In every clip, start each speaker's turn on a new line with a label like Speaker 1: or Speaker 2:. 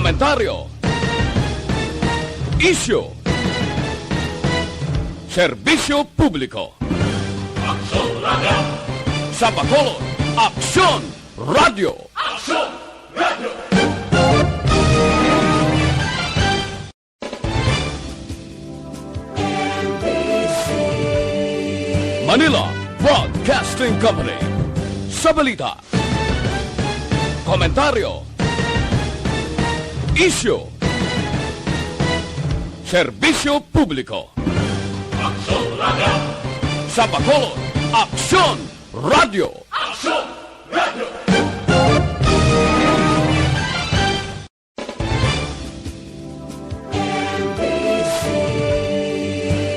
Speaker 1: komentaryo, isyu, serbisyo publiko. Aksyon Radio! Sa Bacolod, Aksyon Radio! Aksyon Radio! Manila Broadcasting Company. Sa balita, komentaryo, isyu, serbisyo publiko. Aksyon Radio! Sa Bacolod, Aksyon Radio! Aksyon Radio!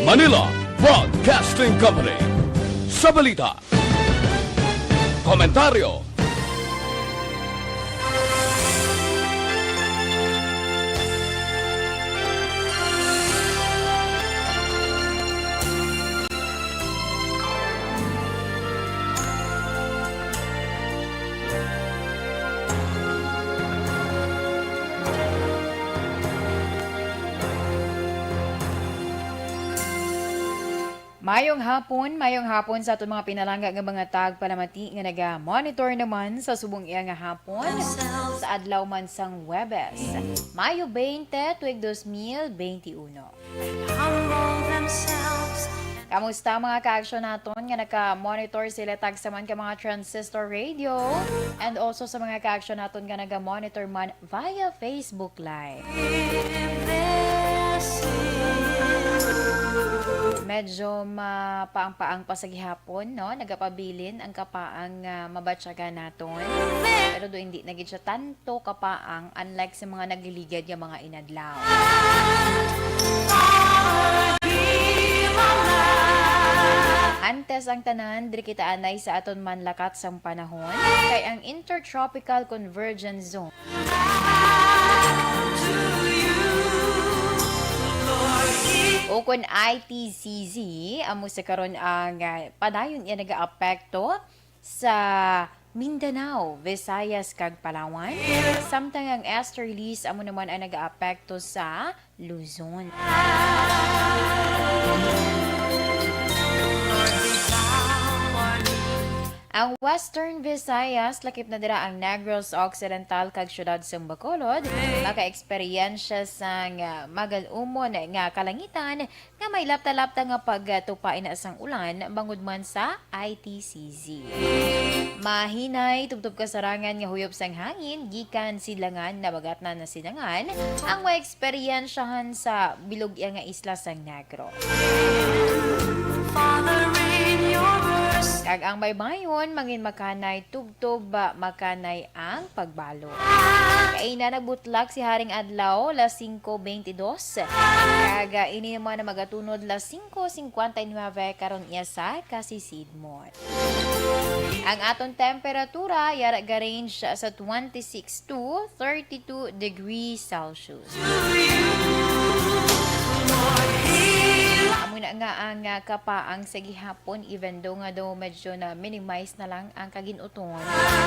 Speaker 1: Manila Broadcasting Company. Sa balita, komentaryo,
Speaker 2: Mayong hapon sa aton mga pinalangga nga mga tagpalamati nga naga-monitor naman sa subong iya nga hapon sa adlaw man sang Huwebes. Mayo 20, tuig 2021. Kamusta mga ka-action naton nga naka-monitor sila tag sa man ka mga transistor radio and also sa mga ka-action naton nga naga-monitor man via Facebook Live. Medyo mapaang-paang pa sa gihapon, no? Nagapabilin ang kapaang mabatsaga naton. Pero do hindi nagid siya tanto kapaang unlike sa mga nagliligad yung mga inadlaw. Antes ang tanan, diri kita anay sa aton manlakat sang panahon kay ang Intertropical Convergence Zone. O kung ITCZ, amo sa karon ang padayon iya nag-aapekto sa Mindanao, Visayas kag Palawan. Samtang ang easterlies amo naman ay nag-aapekto sa Luzon. Ang Western Visayas, lakip na dira ang Negros Occidental kag syudad sa Bacolod, maka-eksperyensya sa magal-umon nga kalangitan nga may lapta-lapta nga pagtupain na sang ulan bangod man sa ITCZ. Mahinay tubtob kasarangan nga huyop sang hangin gikan silangan na bagat na sinangan ang ma-eksperyensyahan sa bilog nga isla sang Negros. Kag ang baybayon mangin makanay tubtob makanay ang pagbalo. Kay na nagbutlak si Haring Adlaw las 5:22. Kag ini naman na magatunod las 5:59 karon iya sa Kasisidmon. Ang aton temperatura yara ga range sa 26 to 32 degrees Celsius. Amo na nga ang kapaang sa gihapon even though nga daw medyo na minimize na lang ang kaginuton.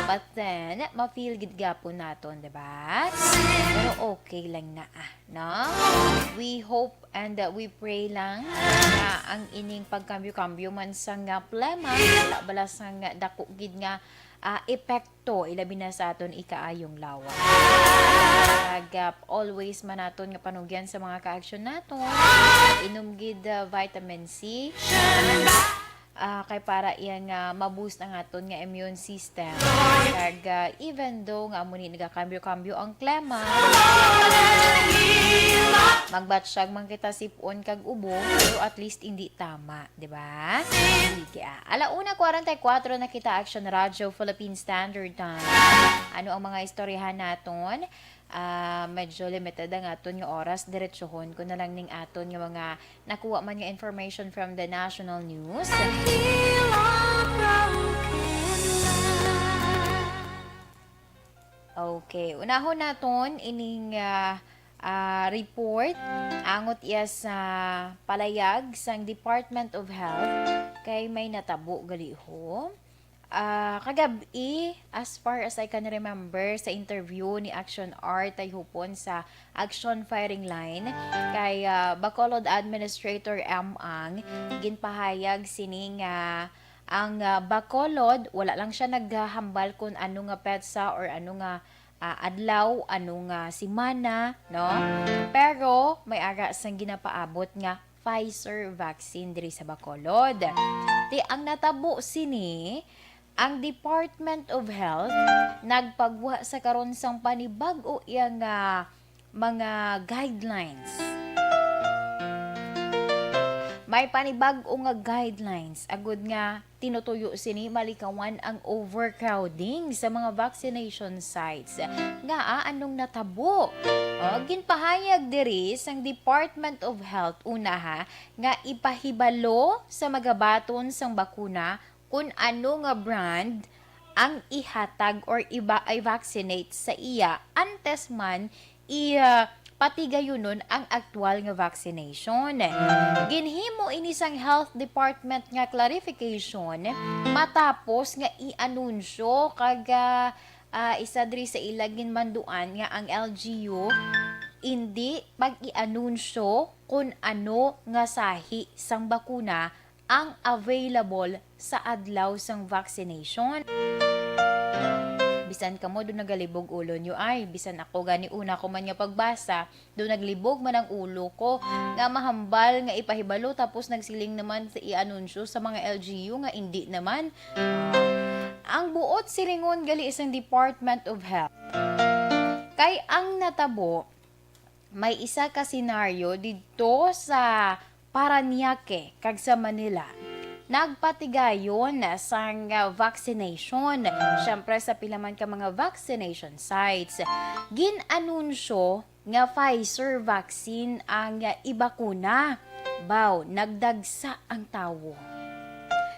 Speaker 2: But then, ma-feel gid gapon naton, diba? Pero okay lang na no? We hope and we pray lang na ang ining pagkambyo-kambyo man sa nga plema, bala sa nga dako gid nga epekto ilabi na sa aton ikaayong lawa. Always man naton nga panugyan sa mga ka-action naton. Inom gid vitamin C. Kay para iyang ma-boost ang aton nga immune system. Kag even though nga amo ni nagakambyo-kambyo ang klima, magbatsyag man kita sipon kag ubo, pero at least hindi tama, di ba? Alauna 44 na kita Action Radio Philippine Standard Time. Ano ang mga istoryahan naton? Medyo limited ang aton nga oras, diretsohon ko na lang ning aton nga mga nakuha man nga information from the national news. Okay, unahon naton ining report angot iya sa palayag sang Department of Health kay may natabo gali ho Kagabi, as far as I can remember, sa interview ni Action Art ay hupon sa Action Firing Line kay Bacolod Administrator Ang ginpahayag sining ang Bacolod, wala lang siya naghahambal kung ano nga petsa or ano nga adlaw, ano nga simana, no? Pero may ara sang ginapaabot nga Pfizer vaccine diri sa Bacolod. Di ang natabo sini ang Department of Health nagpagwa sa karon sang panibag-o yang mga guidelines. May panibag-o nga guidelines agud nga tinutuyo sini malikawan ang overcrowding sa mga vaccination sites. Nga anong natabo? Ginpahayag diri sang Department of Health una nga ipahibalo sa magabaton sang bakuna kung ano nga brand ang ihatag or i-vaccinate sa iya antes man patigayunon ang aktual nga vaccination. Ginhimo ini sang Health Department nga clarification matapos nga i-anunsyo kag isa diri sa ilagin manduan nga ang LGU hindi pag i-anunsyo kung ano nga sahi sang bakuna ang available sa adlaw sang vaccination. Bisan kamo doon nagalibog ulo nyo ay, bisan ako gani una ko man nga pagbasa, doon naglibog man ang ulo ko, nga mahambal nga ipahibalo tapos nagsiling naman sa i-anunsyo sa mga LGU nga hindi naman. Ang buot silingon gali isang Department of Health. Kay ang natabo, may isa ka senaryo dito sa Paranaque kag sa Manila. Nagpatigayon sang vaccination. Siyempre sa pilaman ka mga vaccination sites. Ginanunsyo nga Pfizer vaccine ang ibakuna. Baw, nagdagsa ang tawo.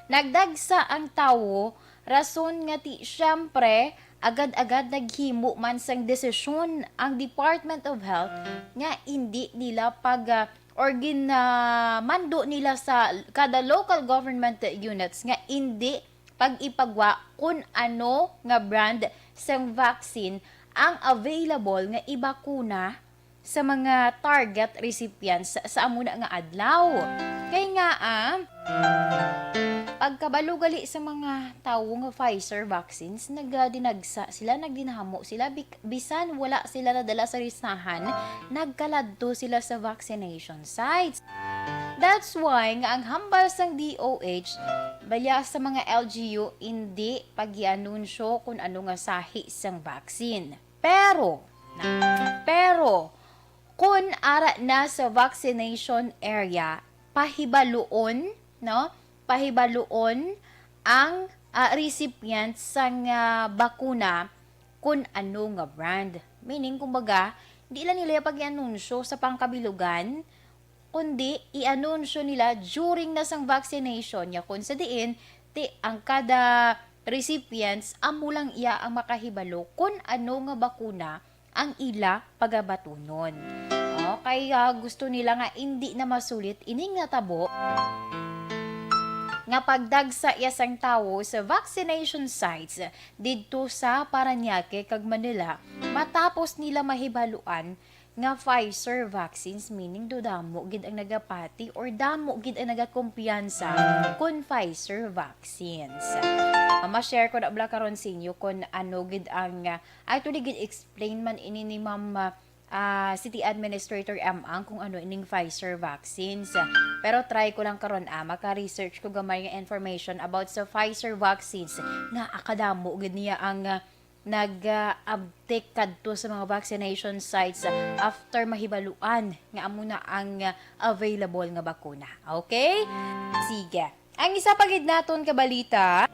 Speaker 2: Nagdagsa ang tawo, rason nga ti siyempre agad-agad naghimo man sang desisyon ang Department of Health nga hindi nila or ginamando nila sa kada local government units nga hindi pag-ipagwa kung ano nga brand sang vaccine ang available nga ibakuna sa mga target recipients sa amuna nga adlaw. Kay nga pagkabalugali sa mga tawo nga Pfizer vaccines, nagdinagsa sila, nagdinahamo sila, bisan wala sila nadala sa listahan, nagkaladto sila sa vaccination sites. That's why nga ang hambal sang DOH, balya sa mga LGU, hindi pag-ianunsyo kung ano nga sahi sang vaccine. Pero, kung ara na sa vaccination area, pahibaluon, no? Pahibaluon ang recipients sang bakuna kung ano nga brand. Meaning, kumbaga, di lang nila pag-ianunsyo sa pangkabilugan, kundi i-anunsyo nila during na sang vaccination niya. Kung sa diin, ang kada recipients, amo lang iya ang makahibalo kung ano nga bakuna ang ila pagabatunon. Kaya gusto nila nga hindi na masulit ining natabo nga pagdagsa yasang tawo sa vaccination sites didto sa Paranaque kag Manila matapos nila mahibaluan nga Pfizer vaccines, meaning do damo gid ang nagapati or damo gid ang nagakumpiyansa kun Pfizer vaccines. Ma-share ko na bla karon sa inyo kung ano gid ang actually gid explain man ini ni Ma'am City Administrator Ang kung ano ining Pfizer vaccines. Pero try ko lang karon maka-research ko gamay nga information about sa Pfizer vaccines nga akadamo gid niya ang nag-uptake kadto sa mga vaccination sites after mahibaluan nga amo na ang available nga bakuna. Okay? Sige. Ang isa pa gid naton ka balita,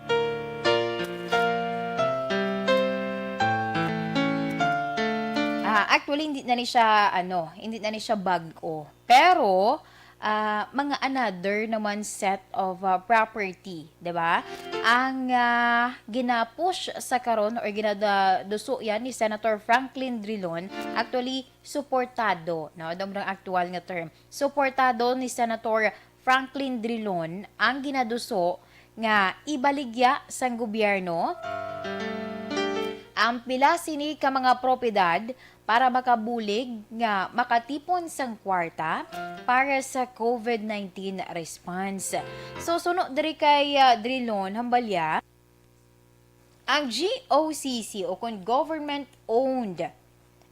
Speaker 2: actually hindi na ni siya bag-o. Pero mga another naman set of property, 'di ba? Ang ginapush sa karon or ginaduso yan ni Senator Franklin Drilon, actually suportado, no, damrang aktual nga term. Suportado ni Senator Franklin Drilon ang ginaduso nga ibaligya sang gobyerno ang pila sini ka mga propiedad para makabulig nga makatipon sang kwarta para sa COVID-19 response. So sunod diri kay Drilon hambalya ang GOCC o kung government owned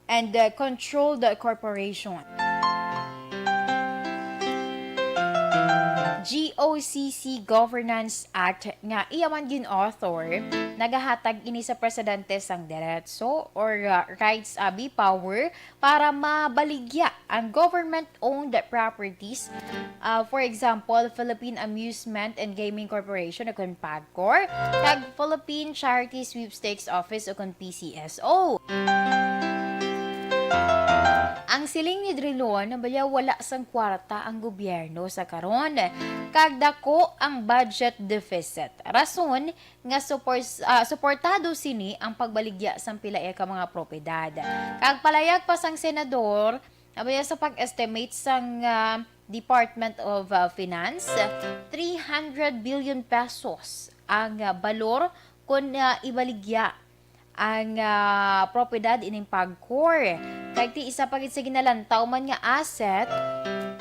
Speaker 2: and controlled corporation. GOCC Governance Act nga iyaman gin author nagahatag ini sa presidente sang diretso or rights abi power para mabaligya ang government-owned properties. For example, Philippine Amusement and Gaming Corporation o kung PAGCOR, kag Philippine Charity Sweepstakes Office o kung PCSO. Ang siling ni Drilon nabalya wala sang kwarta ang gobyerno sa karon. Kag dako ang budget deficit. Rason nga suportado sini ang pagbaligya sang pilay ka mga propiedad. Kag palayag pa sang senador nabalya sa pag-estimate sang Department of Finance 300 billion pesos ang balor kun ibaligya ang propiedad ining PAGCOR. Kag ti isa pa gid sa ginalantaw man nga asset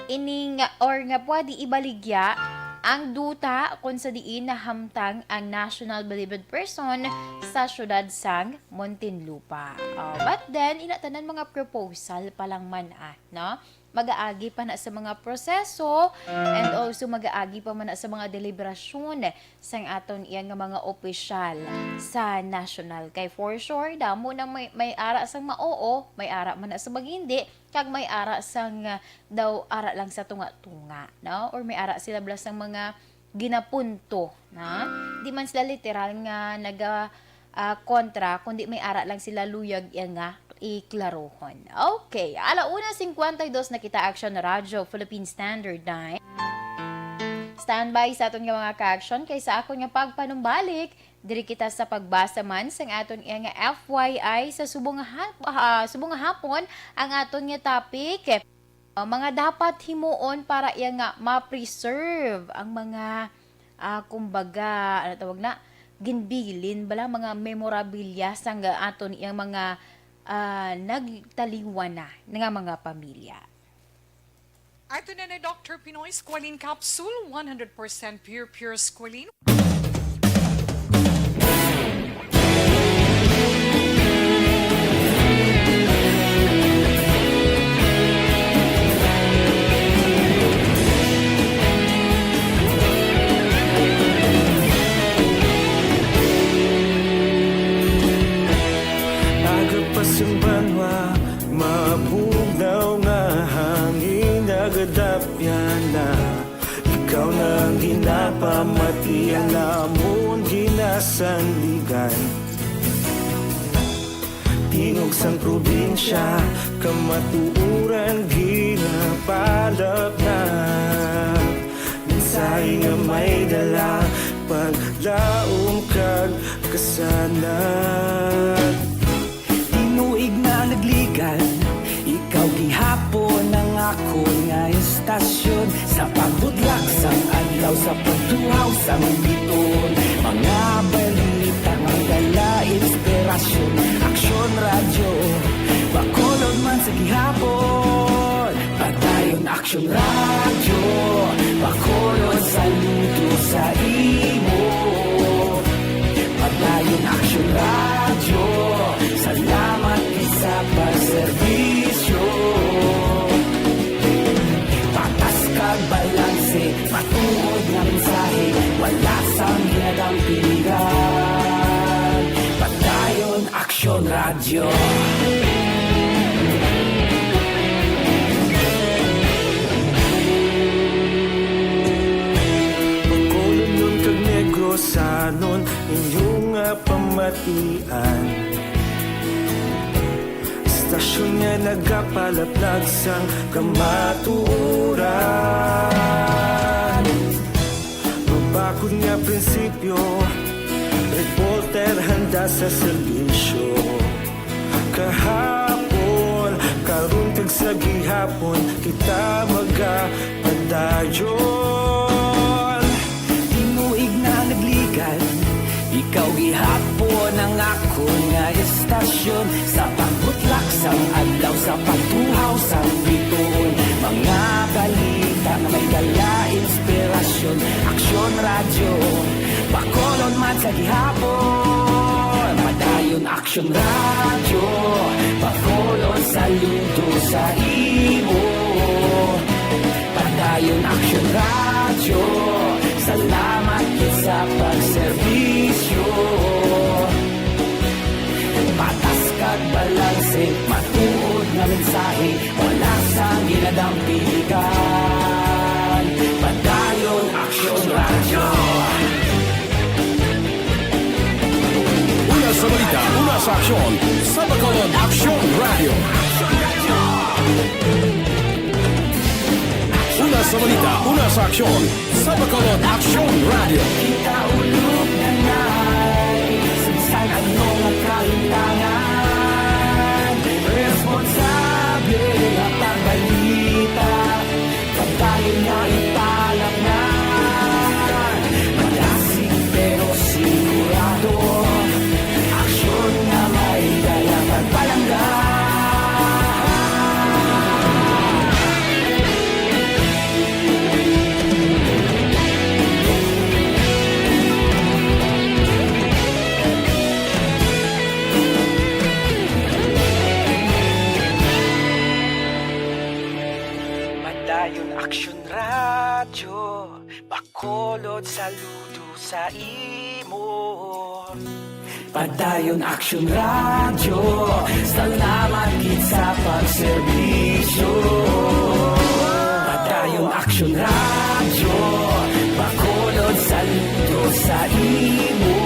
Speaker 2: ining or nga pwede ibaligya ang duta kung sa diin na hamtang ang national believed person sa syudad sang Muntinlupa. But then inatanan mga proposal pa lang man no? Mag-aagi pa na sa mga proseso and also mag-aagi pa man na sa mga deliberasyon sang aton iyang mga opisyal sa national. Kay for sure, damo na may ara sang maoo, may ara man na sa magindi, kag may ara sang daw ara lang sa tunga-tunga, no? Or may ara sila blas sang mga ginapunto, na? Di man sila literal nga kontra, kundi may ara lang sila luyag yan nga iklarohon. Okay, 1:52 na kita Action Radio Philippine Standard Time. Standby sa aton nga mga ka-action kay sa akon nga pagpanumbalik diri kita sa pagbasa man sang aton nga FYI sa subong nga hapon ang aton nga topic mga dapat himuon para iya nga ma-preserve ang mga kumbaga ano tawag na ginbilin bala mga memorabilia sang aton iyang mga nagtaliwan na nga mga pamilya.
Speaker 3: Ito na Dr. Pinoy Squalene Capsule, 100% pure squalene.
Speaker 4: Pasang banwa, mabugnaw nga hangin nagadapyan na. Ikaw na ang ginapamatian namon ginasanligan. Tingog sang probinsya, kamatuuran ginapalap na. Minsay nga may dala, paglaom kag kasanan.
Speaker 5: Tinuig na nagligan, ikaw gihapon ang ako nga istasyon. Sa pagbudlak sang adlaw, sa pagtuhaw sang biton. Mga balita, mga inspirasyon. Aksyon radyo, bakolod man sa gihapon. Padayon aksyon radyo, bakolod sa luto sa imo. Padayon aksyon radyo, salamat sa pagserbisyo. Patas kag balanse, matuod nga mensahe, wala sang ginadang piligan. Padayon aksyon radyo.
Speaker 4: Pagkulong nun kag negro sanon, inyong pamatian. Stasyon nga nagapalaplag sang kamatuuran. Mabakod nga prinsipyo, reporter handa sa serbisyo. Kahapon, karun kag sa gihapon, kita magapadayon.
Speaker 5: Tinuig na Ikaw gihapon ang ako nga estasyon, sa pagbutlak sang adlaw, sa pagtuhaw sang bituon. Mga balita na may dala inspirasyon, aksyon radyo, Bacolod man sa gihapon. Padayon aksyon radyo, Bacolod saludo sa imo. Padayon aksyon radyo, salamat sa pagserbisyo. Patas kag balanse, matuod nga mensahe, wala sang ginadampigan. Padayon aksyon radyo.
Speaker 1: Una sa balita, una sa aksyon, sa Bacolod Aksyon Radio. Una sa balita, una sa aksyon, sa Bacolod Aksyon Radio.
Speaker 5: Kita ulog na na'y sagsang ano nga kahintangan. Responsable nga pagbalita, pagdayon nga italang na. Malasig pero sigurado, aksyon nga may dalang pagpalanggan. Padayon aksyon radyo, Bacolod saludo sa imo. Padayon aksyon radyo, salamat gid sa pagserbisyo. Padayon aksyon radyo, Bacolod saludo sa imo.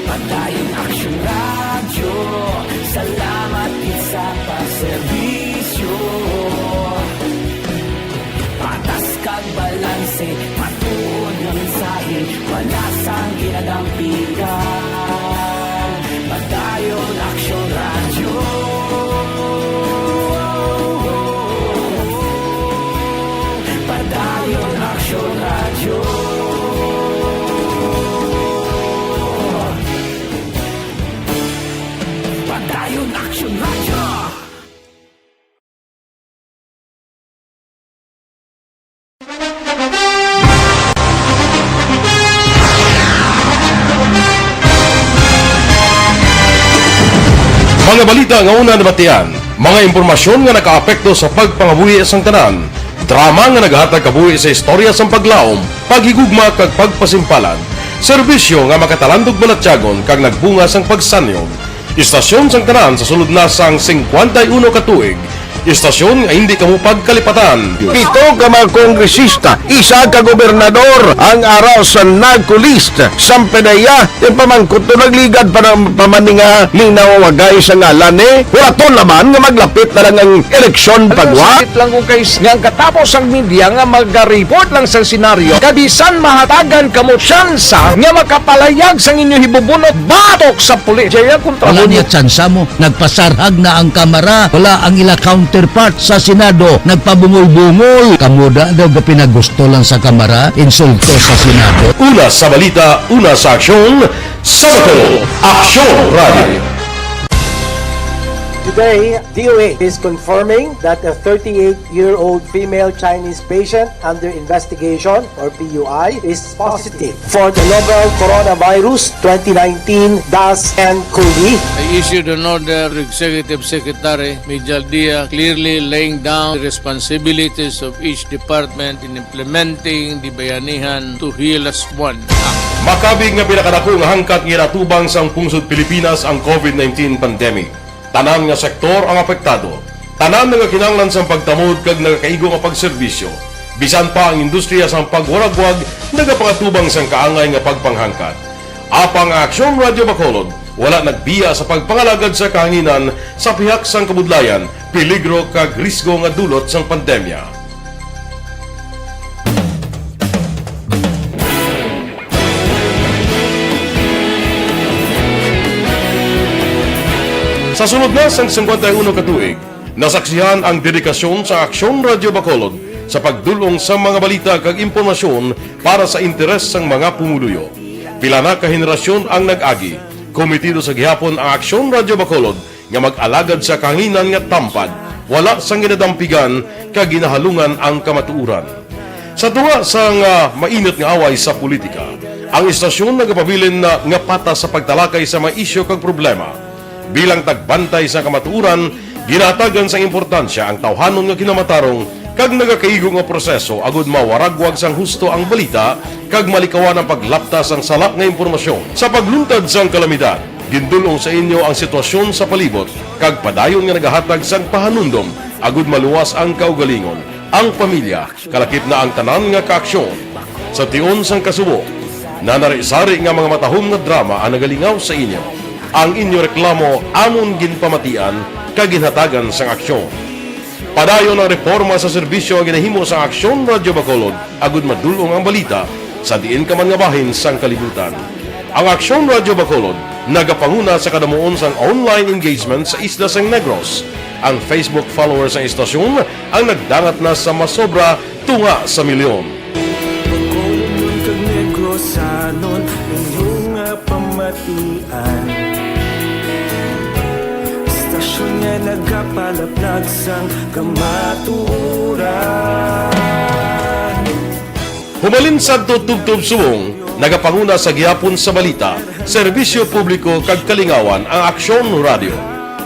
Speaker 5: Padayon aksyon radyo, salamat gid sa pagserbisyo. Patas kag balanse, matuod nga mensahe, wala sang ginadampigan. Padayon aksyon radyo. Padayon aksyon radyo. Padayon aksyon radyo.
Speaker 6: Mga balita nga una nabatian, mga impormasyon nga nakaapekto sa pagpangabuhi sang tanan, drama nga naghatag kabuhi sa istorya sang paglaom, paghigugma kag pagpasimpalan, serbisyo nga makatalandog balatyagon kag nagbunga sang pagsanyog, istasyon sang tanan sa sulod na sang 51 ka tuig, istasyon nga hindi kamupag kalipatan.
Speaker 7: Pito ka mga kongresista, isa ka gobernador ang araw sa nagkulist sampedaya yung pamangkot to nagligad para pamaninga ning nawawagay sa ngalan wala naman nga maglapit na lang ang eleksyon pagwa. Sakit lang kung guys nga katapos ang media nga mag-report lang sa senaryo kabisan mahatagan kamo tsansa nga makapalayag sang inyo hibubunot batok sa pulis. Jaya kontra
Speaker 8: Wala niya tsansa mo, nagpasarhag na ang kamara, wala ang ila counterpart sa Senado, nagpabungol-bungol. Kamuda daw ga pinagusto lang sa kamara, insulto sa Senado.
Speaker 6: Una sa balita, una sa aksyon, sa Bacolod Aksyon Radio.
Speaker 9: Today, DOA is confirming that a 38-year-old female Chinese patient under investigation, or PUI, is positive for the novel coronavirus 2019-nCoV.
Speaker 10: I issued an order to Executive Secretary Major Dia clearly laying down the responsibilities of each department in implementing the Bayanihan to Heal as One Act.
Speaker 6: Makabig nga pinakadako nga hangkat nga natubang sang pungsod Pilipinas ang COVID-19 pandemic. Tanan nga sektor ang apektado. Tanan nga kinahanglan sang pagtamod kag nagakaigo nga pagserbisyo. Bisan pa ang industriya sang pagwaragwag nagapangatubang sang kaangay nga pagpanghangkat. Apang Aksyon Radio Bacolod wala nagbiya sa pagpangalagad sa kahanginan sa pihak sang kabudlayan, peligro kag risgo nga dulot sang pandemya. Sa sunod na sang 51 katuig, nasaksihan ang dedikasyon sa Aksyon Radio Bacolod sa pagdulong sa mga balita kag impormasyon para sa interes sang mga pumuluyo. Pila na ka henerasyon ang nag-agi. Komitido sa gihapon ang Aksyon Radyo Bacolod nga mag-alagad sa kahanginan nga tampad, wala sang ginadampigan kag ginahalungan ang kamatuuran. Sa tunga sang mainit nga away sa politika, ang istasyon nagapabilin na nga patas sa pagtalakay sa mga isyu kag problema. Bilang tagbantay sa kamatuuran, ginatagan sa importansya ang tawhanon nga kinamatarong kag nagakaigo nga proseso agud mawaragwag sang husto ang balita kag malikawan ang paglaptas ang salak nga impormasyon. Sa pagluntad sang kalamidad, gindulong sa inyo ang sitwasyon sa palibot kag padayon nga nagahatag sang pahanundom agud maluwas ang kaugalingon, ang pamilya, kalakip na ang tanan nga kaaksyon. Sa tion sang kasubo, nanari-sari nga mga matahom nga drama ang nagalingaw sa inyo. Ang inyo reklamo amon ginpamatian kag ginhatagan sang aksyon. Padayon ang reforma sa serbisyo ang ginahimo sa Aksyon Radyo Bacolod agud madulong ang balita sa diin ka man nga bahin sang kalibutan. Ang Aksyon Radyo Bacolod nagapanguna sa kadamuon sang online engagement sa isla sang Negros. Ang Facebook followers ng istasyon ang nagdangat na sa masobra tunga sa milyon.
Speaker 4: Bacolod kag Negros anon inyong pamatian. Istasyon nga nagapalaplag sang kamaturan.
Speaker 6: Humalin sa tutubtub subong, nagapanguna sa gihapon sa balita, serbisyo publiko kag kalingawan ang Aksyon Radio.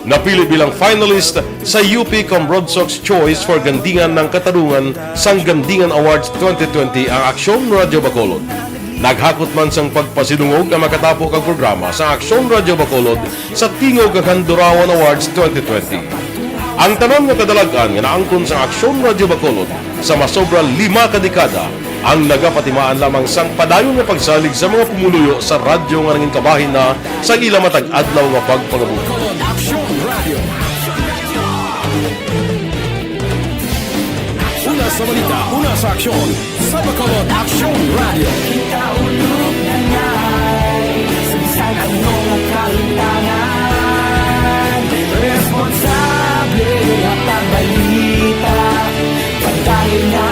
Speaker 6: Napili bilang finalist sa UP Broadsox Choice for Gandingan ng Katarungan sang Gandingan Awards 2020 ang Aksyon Radio Bacolod. Naghakot man sang pagpasidungog ang makatapo kag programa sa Aksyon Radio Bacolod sa Tingog kag Handurawan Awards 2020. Ang tanan nga kadalagan nga naangkon sa Aksyon Radio Bacolod sa masobra 5 ka dekada ang nagapatimaan lamang sang padayon nga pagsalig sa mga pumuluyo sa radyo nga nangin kabahin na sa ila matag adlaw nga pagpangabuhi.
Speaker 1: Aksyon Radio. Una sa balita, una sa aksyon. Sa Bacolod Aksyon Radio.
Speaker 5: Kaulog na ngay Sagsag ang mga kalintangan Responsable at pagbalita Pagdahil na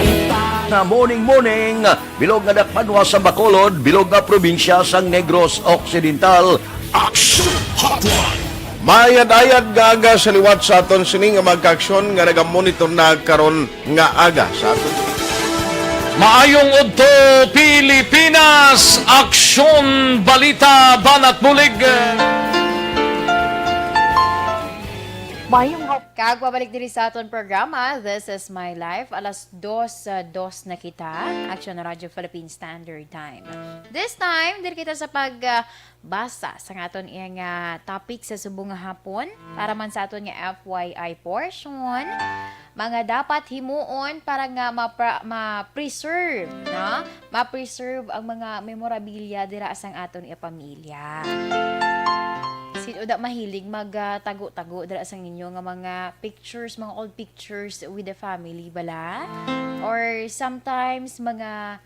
Speaker 7: Na morning, bilog nga dakpanwa sa Bacolod, bilog nga probinsya sang Negros Occidental.
Speaker 1: Aksyon Hotline.
Speaker 7: Mayad-ayad nga aga sa liwat sa aton sining nga magkaaksyon nga nagamonitor na karon nga aga sa aton.
Speaker 10: Maayong udto Pilipinas, Aksyon Balita Banat Bulig.
Speaker 2: Kagbabalik diri sa aton programa, This is My Life. Alas 2 na kita, Aksyon Radio Philippine Standard Time. This time, diri kita sa pagbasa sa aton iyang topic sa subong nga hapon para man sa aton nga FYI portion. Mga dapat himuon para nga ma-preserve, no? Ma-preserve ang mga memorabilia dira sang aton pamilya. Sino da mahilig magtago-tago dira sang inyo nga mga pictures, mga old pictures with the family bala? Or sometimes mga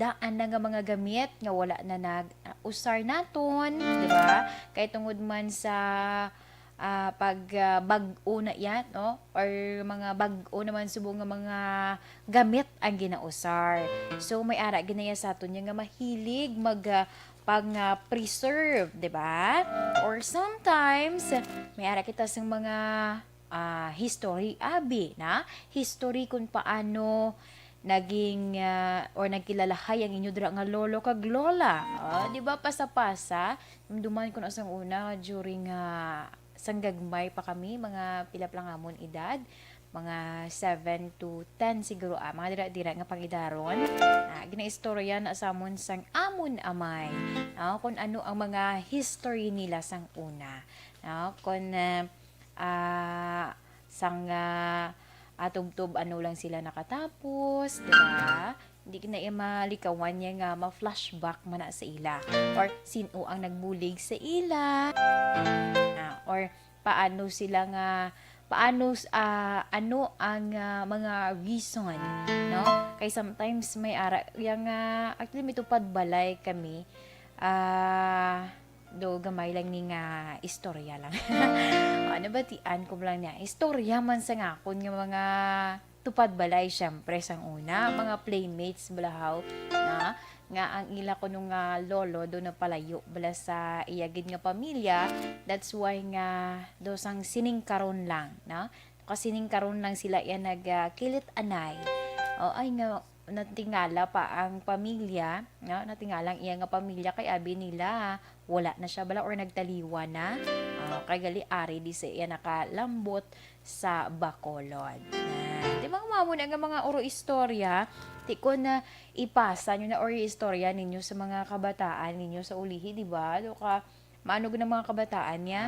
Speaker 2: daan na nga mga gamit nga wala na nag-usar naton, di ba? Kay tungod man sa bag-o na yan, no? Or mga bag-o naman subong nga mga gamit ang ginausar. So may ara ginaya sa aton nga mahilig pang-preserve, di ba? Or sometimes, may ara kita sa mga history, na? History kung paano naging, or nagkilalahay ang inyo dira nga lolo kag lola. Di ba? Pasa-pasa. Duman ko na sa una, during sanggagmay pa kami, mga pilaplangamon edad. Mga 7 to 10 siguro mga dira-dira nga pangidaron. Ginaistorya na sa amon sang amon amay. Kung ano ang mga history nila sang una. Kung sang atubtob ano lang sila nakatapos, di ba? Hindi na malikawan niya nga ma-flashback man sa ila. Or sino ang nagbulig sa ila. Or paano sila nga ano ang mga reason, no? Kay sometimes may ara yang actually mitupad balay kami do gamay lang ni nga istorya lang. Ano ba tian ko lang niya istorya man sa ngakon nga mga tupad balay syempre sang una mga playmates balahaw na nga ang ila ko nung lolo do na palayo bala sa iyagid nga pamilya. That's why nga dosang sining karon lang, no? Kasi sining karon lang sila yan nagkilit anay. O ay nga natingala pa ang pamilya, no? Natingala ang iya nga pamilya kay abi nila wala na siya bala or nagtaliwa na. Kay gali ari di sa iya nakalambot sa Bacolod. Di ba mamo na nga mga oro istorya, ti ko na ipasa nyo na oro istorya ninyo sa mga kabataan ninyo sa ulihi, di ba? Do ka maano ng mga kabataan niya?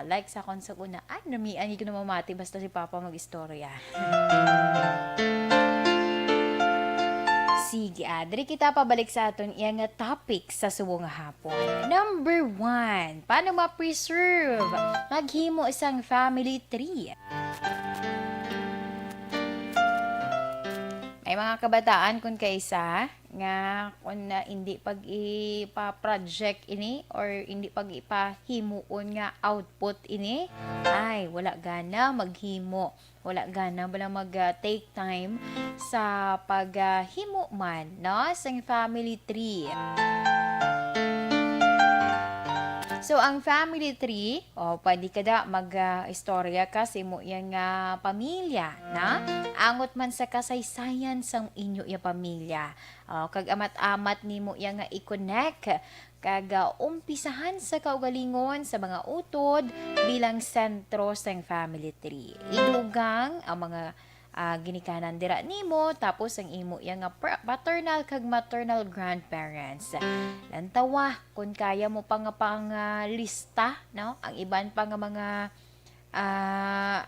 Speaker 2: Like sa kon sa una, ay namian ko na mamati basta si Papa mag-istorya. Sige, Adri, kita pabalik sa aton iyang topic sa subong hapon. Number 1, paano ma-preserve? Maghimo isang family tree. May mga kabataan kung kaisa nga kung hindi pag ipa-project ini or hindi pag ipahimuon nga output ini, ay wala gana maghimo. Wala gana bala mag-take time sa paghimo man, no? Sang family tree. So, ang family tree, pwede ka da mag-istorya ka sa imo yung pamilya, na? Angot man sa kasaysayan sa inyo yung pamilya. Kag amat-amat ni mo yung i-connect, kag umpisahan sa kaugalingon sa mga utod bilang sentro sa family tree. Idugang ang mga ginikanan dira nimo, tapos ang imo yang paternal kag maternal grandparents. Lantawa kung kaya mo pang lista, no? Ang iban pa nga mga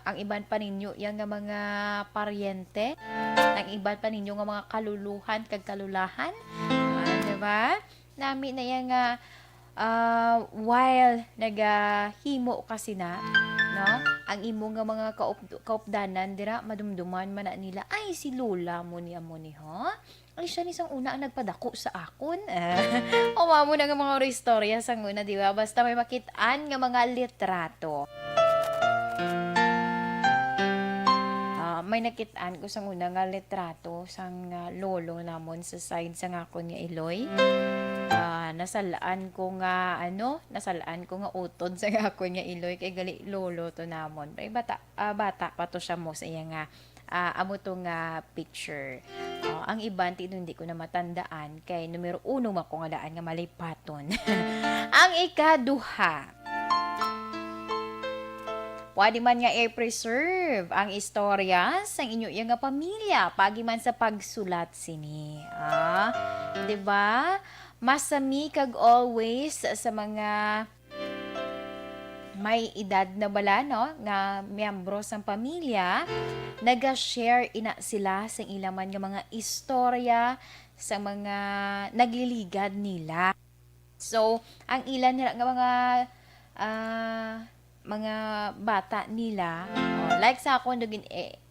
Speaker 2: ang iban pa ninyo yang mga paryente, ang iban pa ninyo nga mga kaluluhan kag kalulahan, diba? Nami na yang while nagahimo kasi na, no? Ang imo nga mga kaupdanan dira madumduman man na nila, ay si lola mo ni ho. Ay siya ni sang una ang nagpadako sa akon. Mo na nga mga istorya sang una, di ba? Basta may makitaan nga mga litrato. May nakitaan ko sang una nga litrato sang lolo namon sa side sa ngakon nga Iloy. Nasalaan ko nga nasalaan ko nga utod sa ngakon nga Iloy kay gali lolo to namon. Ay bata pa to siya mo sa iya nga amo to nga picture. Ang iban hindi ko na matandaan kay numero 1 mako nga daan nga malipaton. Ang ikaduha, pwede man nga i-preserve ang istorya sa inyo yung pamilya, pagi man sa pagsulat sini. Diba? Masami kag always sa mga may edad na bala, no? Nga miyembro sa pamilya, naga-share ina sila sa ilaman nga mga istorya sa mga nagliligad nila. So, ang ilan nila nga mga bata nila, like sa akon,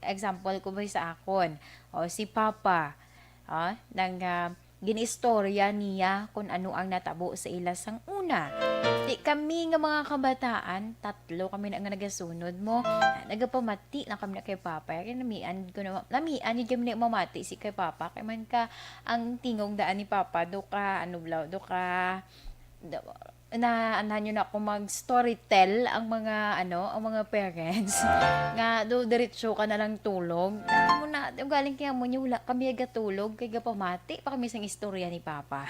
Speaker 2: example ko ba sa akon, si Papa, nang ginistorya niya kung ano ang natabo sa ila sang una. Di kami nga mga kabataan, 3 kami na nga nagasunod mo, nagapamati lang kami na kay Papa. Kaya namian yun kami na mamati si kay Papa. Kaya man ka, ang tingog daan ni Papa, do ka nyo na ako mag-storytell ang mga parents nga do diretso ka na lang tulog muna galing kaya mo niya wala kami agatulog kay gapamati pa kami sang istorya ni Papa.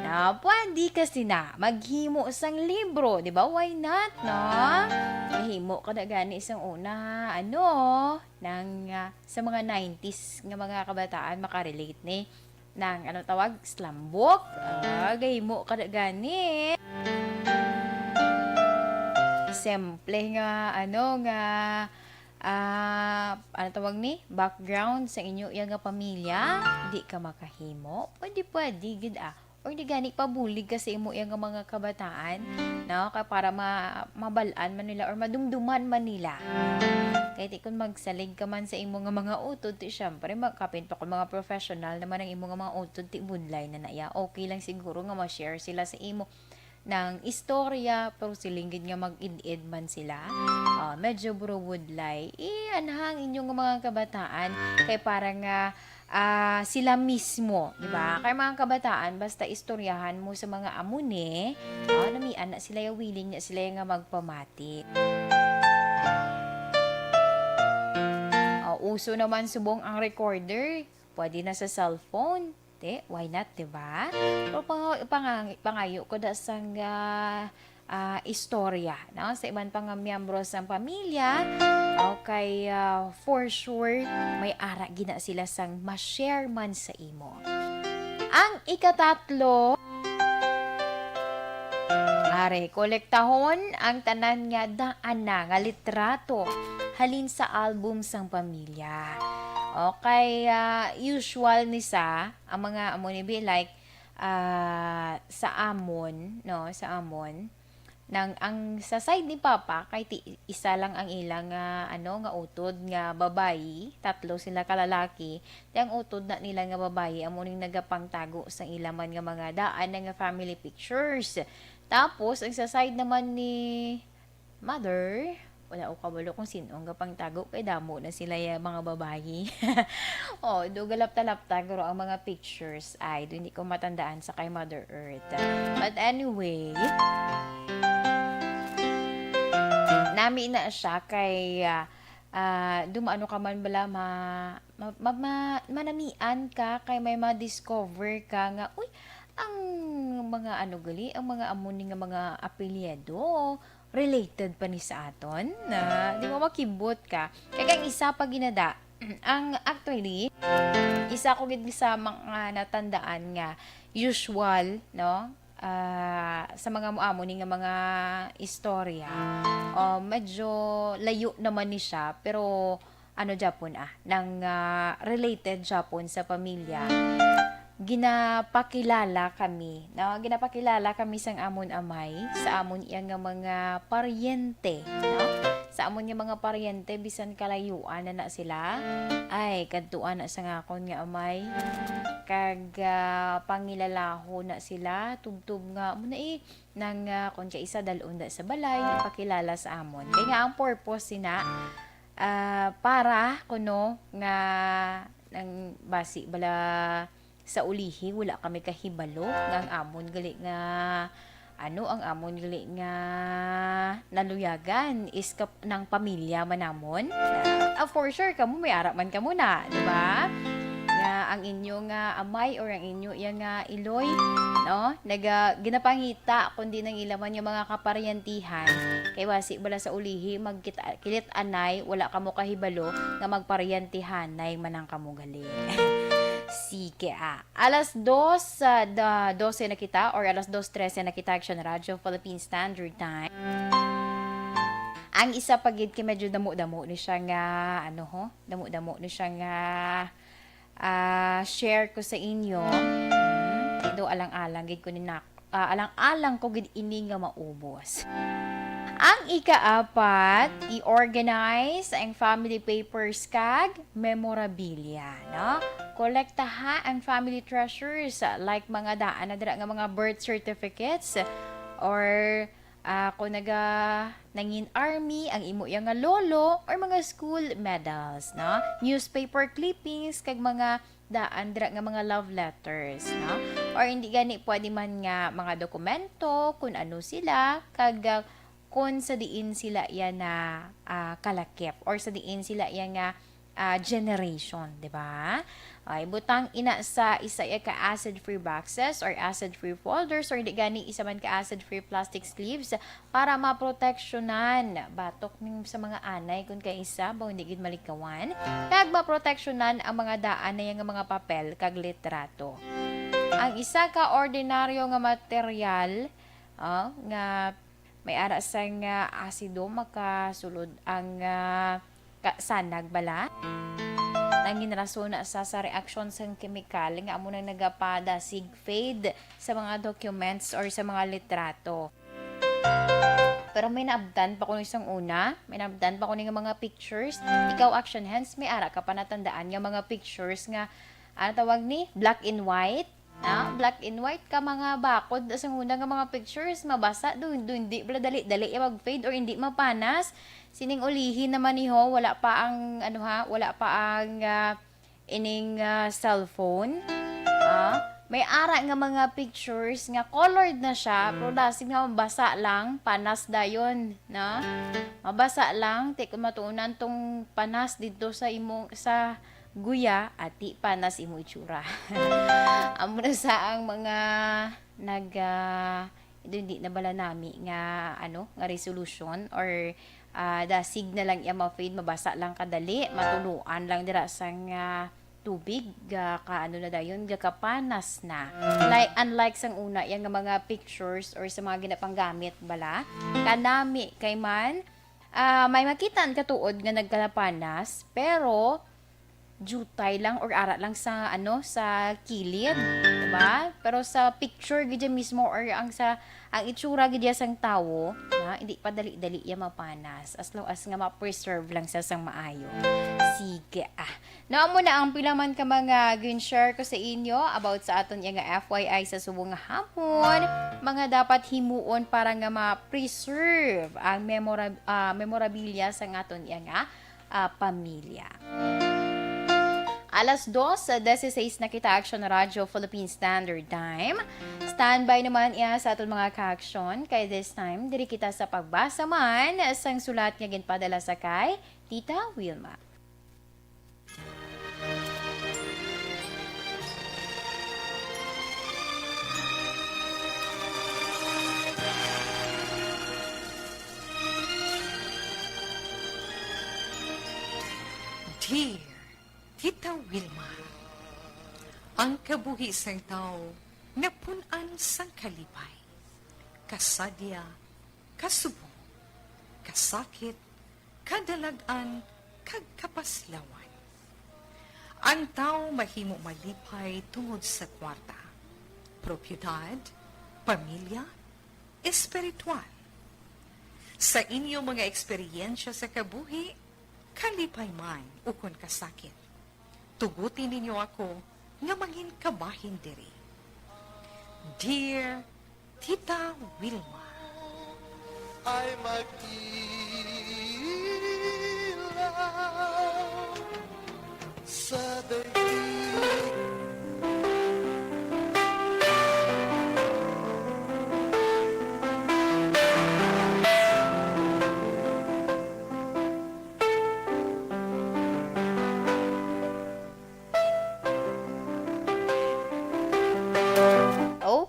Speaker 2: Na pwede kasi na maghimo sang libro, di ba? Why not, no? Himo ka na gani isang una nang sa mga 90s nga mga kabataan makarelate ni nang tawag slambok, gahimo ka na gani. Simple nga tawag ni background sa inyo yung pamilya, di ka makahimo, pwede gid or di gani pabulig kasi imo yung mga kabataan, no? Para mabalaan man nila or madumduman man nila. Kahit kung magsalig ka man sa imo nga mga utod, syempre magkapin pa kung mga professional naman ang imo nga mga utod, ti budlay na naya. Okay lang siguro nga ma-share sila sa imo ng istorya, pero silinggid nga mag-id-id man sila. Medyo bro budlay. Anhang inyong mga kabataan, kay parang sila mismo, di ba? Kaya mga kabataan, basta istoryahan mo sa mga amune, namian na sila yung willing na sila yung magpamati. Uso naman subong ang recorder, pwede na sa cellphone. Why not, di ba? Pero pangayo ko da sang istorya, no? Sa iban pang miyembro ng pamilya, okay, for sure, may ara gina sila sang ma-share man sa imo. Ang ikatatlo, kolektahon ang tanan nga daan na nga litrato halin sa album sang pamilya. Okay, usual ni sa ang mga amonibi like sa amon, no, sa amon nang ang sa side ni Papa kay isa lang ang ilang nga utod nga babayi, tatlo sila kalalaki. Ang utod na nila nga babayi amo ning nagapangtago sa ilaman nga mga daan nga family pictures. Tapos ang sa side naman ni mother, wala ko kabalo kung sino ang gapangtago kay damo na sila yung mga babayi. Do galap-talapta guro ang mga pictures ay hindi ko matandaan sa kay Mother Earth. But anyway, nami na siya kay dumaano ka man bala manamian ka kay may ma-discover ka nga ang mga gali ang mga amuni nga mga apelyido related pa ni sa aton na di mo makibot ka kay kang isa pa ginada ang actually isa ko gid sa mga natandaan nga usual, no, sa mga muamon nga mga istorya, medyo layo naman ni siya pero Japon nang related Japon sa pamilya. Ginapakilala kami sang amon amay sa amon iya nga mga paryente, no? Sa amon nga mga paryente bisan kalayuan na sila ay kadtuan na sa ngakon nga amay kag pangilalaho na sila tubtub nga muna nang kun ka isa dalon da sa balay pakilala sa amon kay nga ang purpose sina para kuno nga nang basi bala sa ulihi wala kami kahibalo nga ang amon gali nga ang amon gali nga naluyagan is ng pamilya manamon. For sure kamo may ara man kamo na, di ba? Nga ang inyo nga amay or ang inyo nga iloy, no? Ginapangita kundi nang ilaman yung mga kaparyantihan kay wasi bala sa ulihi magkita kilit anay wala kamo kahibalo nga magparyantihan nay manang kamo gali. Sige alas 2:12 na kita or alas 2:13 na kita Action Radio Philippine Standard Time. Ang isa pagid kay medyo damo-damo ni siya nga damo-damo ni siya nga share ko sa inyo. Ito alang-alang gid ko ni alang-alang ko gid ini nga maubos. Ang ika-apat, i-organize ang family papers kag memorabilia, no? Kolektaha ang family treasures like mga daan na dira nga mga birth certificates or kung nangin army ang imo yang nga lolo or mga school medals, no? Newspaper clippings kag mga daan dira nga mga love letters, no? Or hindi gani pwede man nga mga dokumento kung ano sila kag kung sa diin sila yan na kalakip or sa diin sila yan nga generation, di ba? Ay butang ina sa isa ka acid-free boxes or acid-free folders or di gani isa man ka acid-free plastic sleeves para maproteksyonan batok ning sa mga anay kung kay isa ba hindi gid malikawan kag maproteksyonan ang mga daan na yang mga papel kag litrato. Ang isa ka ordinaryo nga material nga may ara sang asido makasulod ang sanag bala nangin rason sa reaksyon sang kemikal nga amo nang nagapada sig fade sa mga documents or sa mga litrato. Pero may naabdan pa ko ng isang una, may naabdan pa ko ng mga pictures. Ikaw action hands, may ara ka pa natandaan nga mga pictures nga tawag ni black and white. Black and white ka mga bakod sa una nga mga pictures mabasa doon di bala dali mag-fade or hindi mapanas. Sining ulihin naman wala pa ang wala pa ang ining cellphone. May ara nga mga pictures nga colored na siya, pero dasig nga mabasa lang, panas dayon, na. Mabasa lang, kung matuunan tong panas dito sa guya, ati panas imo itsura. Amo na sa ang mga hindi na bala nami nga nga resolution or dasig na lang iya ma-fade, mabasa lang kadali, matuluan lang dira sang tubig na dayon kapanas na, unlike sang una yang mga pictures or sa mga ginapanggamit bala kanami kay man may makitaan katuod nga nagkalapanas pero jutay lang or ara lang sa sa kilid, diba? Pero sa picture gid mismo or ang itsura gid sang tawo na hindi pa dali-dali ya mapanas as long as nga ma-preserve lang sa sang maayo. Sige Naamo na ang pilaman ka mga gin-share ko sa inyo about sa aton nga FYI sa subong nga hapon, mga dapat himuon para nga ma-preserve ang memorabilia sa aton nga pamilya. Alas 2:16 na kita Action Radio Philippine Standard Time. Standby naman iya sa aton mga ka-action. Kay this time, diri kita sa pagbasa man sang sulat nga ginpadala sa kay Tita Wilma.
Speaker 3: Dear Tita Wilma, ang kabuhi sang tao napunan sang kalipay, kasadya, kasubo, kasakit, kadalagan, kag kapaslawan. Ang tao mahimo malipay tungod sa kwarta, propiedad, pamilya, espiritual. Sa inyo mga eksperyensya sa kabuhi, kalipay man ukon kasakit, tugutin ninyo ako nga mangin kabahin diri. Dear Tita Wilma,
Speaker 4: ay mag-ilaw sa daigdig.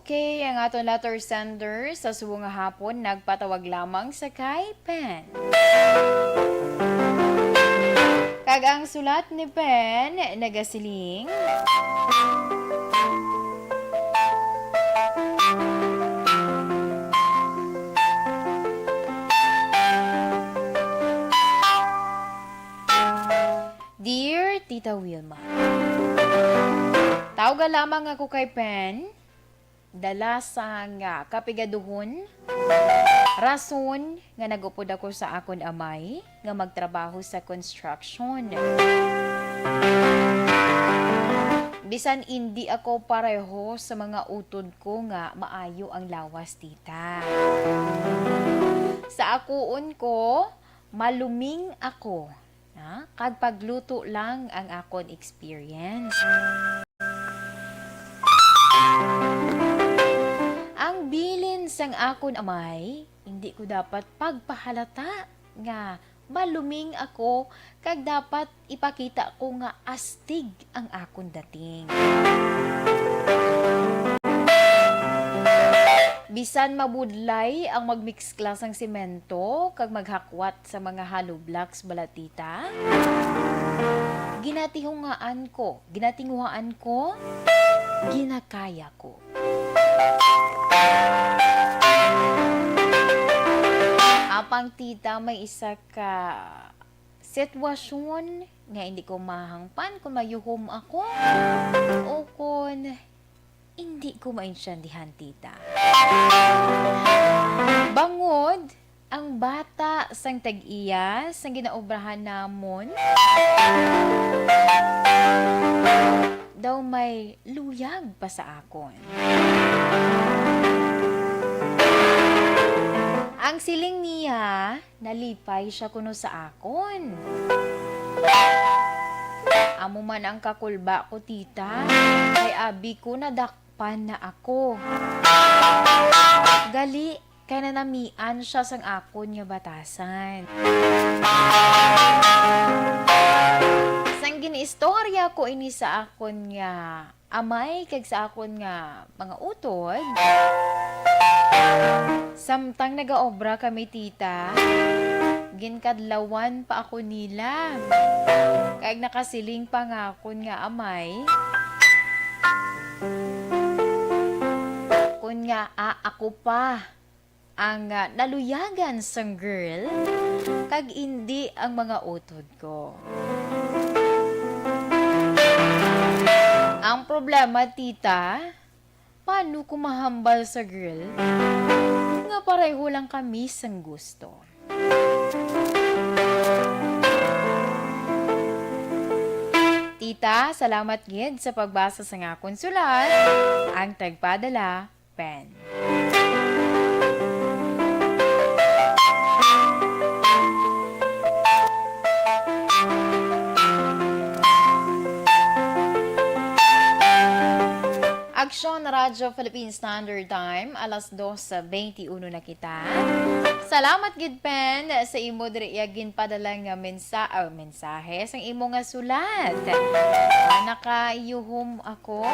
Speaker 2: Okay, ang aton letter sender sa subong nga hapon nagpatawag lamang sa kay Pen. Kag ang sulat ni Pen nagasiling. Dear Tita Wilma, tawag lamang ako kay Pen dala sa nga kapigaduhon rason nga nagupod ako sa akon amay nga magtrabaho sa construction. Bisan hindi ako pareho sa mga utod ko nga maayo ang lawas, tita. Sa akuon ko maluming ako kag pagluto lang ang akon experience. Ang bilin sang akon amay, hindi ko dapat pagpahalata nga maluming ako kag dapat ipakita ko nga astig ang akon dating. Bisan mabudlay ang magmix class ng semento kag maghakwat sa mga hollow blocks balatita, ginatinguhaan ko, ginakaya ko. Apang tita, may isa ka sitwasyon nga hindi ko mahangpan kung mayuhom ako o kung hindi ko maintindihan, tita. Bangod ang bata sang tag-iya sang ginaobrahan namon daw may luyag pa sa akon. Ang siling niya, nalipay siya kuno sa akon. Amo amo man ang kakulba ko, tita. Kay abi ko nadakpan na ako. Gali, kaya nanamian siya sang akon nga batasan. Sang giniistorya ko ini sa akon nga amay kag sa akon nga mga utod. Samtang nagaobra kami, tita, ginkadlawan pa ako nila. Kag nakasiling pa nga akon nga amay. Kun nga ako pa ang naluyagan sang girl, kag hindi ang mga utod ko. Ang problema, tita, paano ko mahambal sa girl? Nga pareho lang kami sang gusto. Tita, salamat gid sa pagbasa sa nga konsulat. Ang tagpadala, pen. Aksyon Radyo Philippine Standard Time, alas 2:21 na kita. Salamat gid pen sa imo diri yagin padala nga mensahe sang imo nga sulat. Nakayuhom ako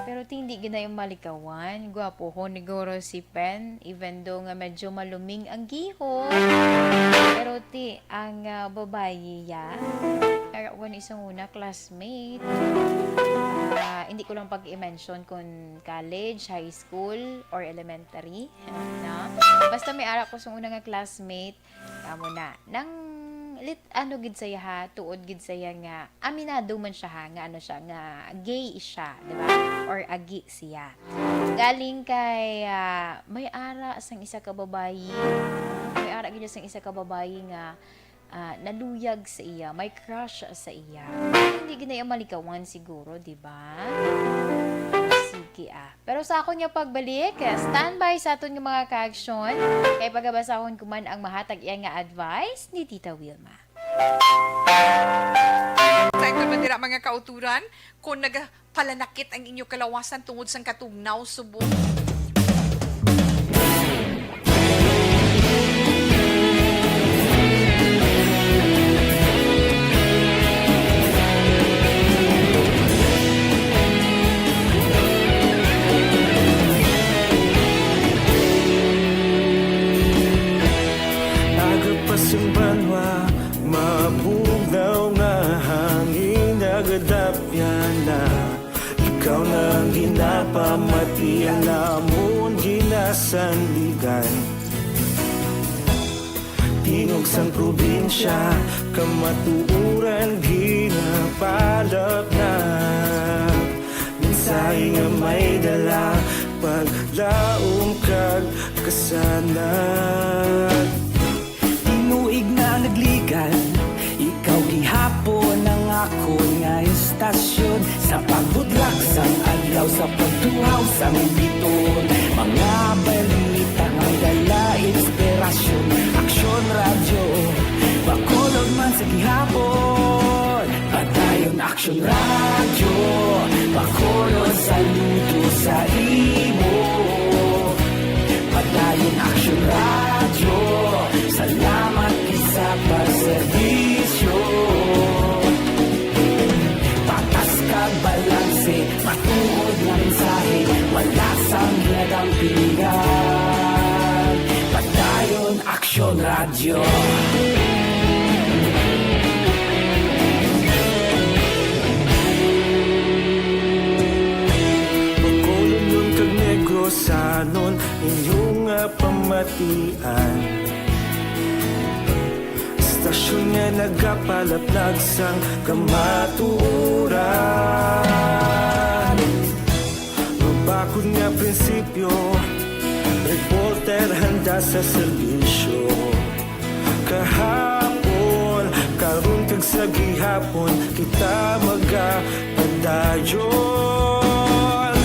Speaker 2: pero hindi gid na yung malikawan. Gwapo ko ni Goro si pen even though nga medyo maluming ang gihon. Pero ang babayi ya. Kaya ko ni isang una classmate. Hindi ko lang pag-i-mention kung college, high school, or elementary. No? Basta may ara ko sa una nga classmate, kamo na. Nang gid saya ha, tuod gid saya nga, aminado man siya ha, nga ano siya, nga gay siya, di ba? Or agi siya. Galing kay may ara sang isa ka babayi, may ara gid sang isa ka babayi nga, naluyag sa iya, may crush sa iya. Hindi ginaya malikawan siguro, di ba? Sige Pero sa akon nga pagbalik, standby sa aton nga mga ka-aksyon, kay pagabasahon ko man ang mahatag iya nga advice ni Tita Wilma.
Speaker 3: Thank you dira mga kauturan, kung nagapalanakit ang inyo kalawasan tungod sang katugnaw subong.
Speaker 4: Simbanwa, mabugnaw nga hangin nagadapyan na ikaw na ang ginapamatian namon ginasandigan. Tinog sang probinsya, kamatuuran ginapalap na mensahe nga may dala paglaom kag kasanag.
Speaker 5: Tinuig na nagligan, ikaw gihapon ang ako nga istasyon. Sa pagbudlak sang adlaw, sa pagtuhaw sang biton, mga balita nga dala inspirasyon. Aksyon radyo, bakolog man sa gihapon. Padayon aksyon radyo, bakolog saludo sa imo. Padayon aksyon radyo, salamat isa pagserbisyo. Patas kag balanse, matuod nga mensahe, wala sang ginagampingan. Padayon aksyon radyo.
Speaker 4: Pagkulong nun kag negosanon, inyong pamatian. Stasyon nga nagapalaplag sang kamatuuran. Mabakod nga prinsipyo, reporter handa sa serbisyo. Kahapon, karon kag sa gihapon, kita magapadayon.